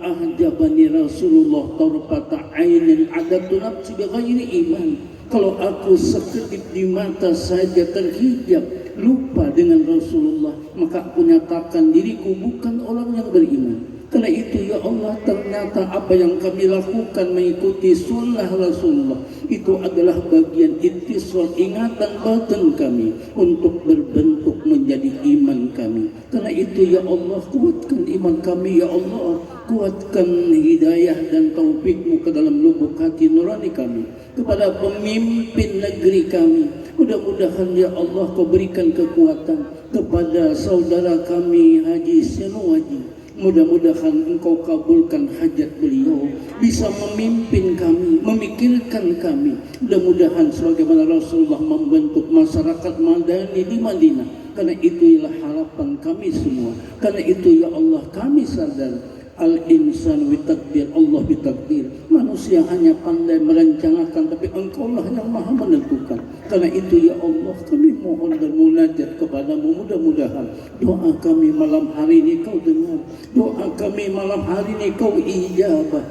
ahjabani Rasulullah tarfata ainin adatu nafsi bighairi iman. Kalau aku sekedip di mata saja terhijab, lupa dengan Rasulullah, maka aku nyatakan diriku bukan orang yang beriman. Karena itu ya Allah, ternyata apa yang kami lakukan mengikuti sunnah Rasulullah itu adalah bagian ittisal, ingatan batin kami untuk berbentuk menjadi iman kami. Karena itu ya Allah, kuatkan iman kami ya Allah, kuatkan hidayah dan taufik-Mu ke dalam lubuk hati nurani kami, kepada pemimpin negeri kami. Mudah-mudahan ya Allah Kau berikan kekuatan kepada saudara kami Haji Senuwaji. Mudah-mudahan Engkau kabulkan hajat beliau, bisa memimpin kami, memikirkan kami. Mudah-mudahan sebagaimana Rasulullah membentuk masyarakat Madani di Madinah, Karena itu ialah harapan kami semua. Karena itu ya Allah kami sadar al-insan bitakdir, Allah bitakdir. Manusia hanya pandai merencanakan, tapi Engkau lah yang maha menentukan. Karena itu ya Allah kami mohon dan munajat kepadamu, mudah-mudahan doa kami malam hari ini Kau dengar, doa kami malam hari ini Kau ijabah.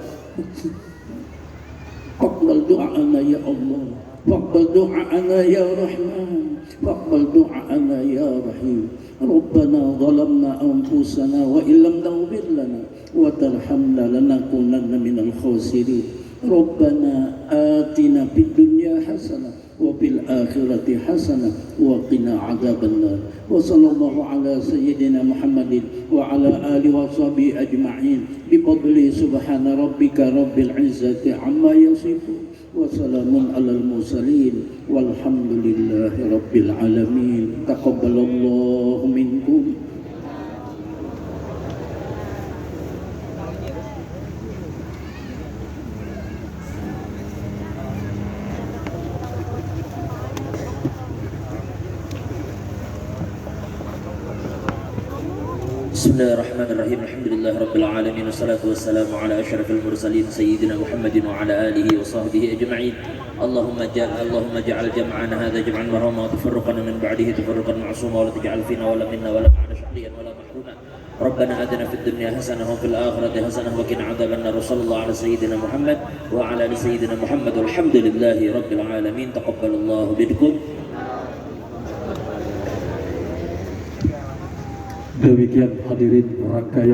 Faqbal doa'ana ya Allah, faqbal doa'ana ya Rahman, faqbal doa'ana ya Rahim. Rabbana zalamna anfusana wa illam taghfir lana wa tarhamna lanakunanna minal khasirin. Rabbana atina fid dunya hasanah wa fil akhirati hasanah wa qina adzabannar. Wa sallallahu ala sayyidina Muhammadin wa ala alihi wa sahbihi ajma'in bi fadli subhana rabbika rabbil izzati amma yasifun wa salamun alal mursalin walhamdulillahi rabbil alamin. Taqabbalallahu minkum. Bismillahirrahmanirrahim. Alhamdulillahirabbil alamin wassalatu wassalamu ala asyrafil mursalin sayyidina Muhammadin wa ala alihi wa sahbihi ajma'in. Allahumma ja'al jam'ana hadha jam'an marhuma wa tafarruqana min ba'dihi tafarruqan ma'suma wa la taj'al fina wa la minna wa la ma'ana shaqiyyan wa la mahruma. Rabbana atina fid dunya hasanah wa fil akhirati hasanah wa qina adzabannar. Sallallahu ala sayyidina Muhammad wa ala ali sayyidina Muhammad. Walhamdulillahi rabbil alamin. Taqabbalallahu minkum. Demikian hadirin rangkaian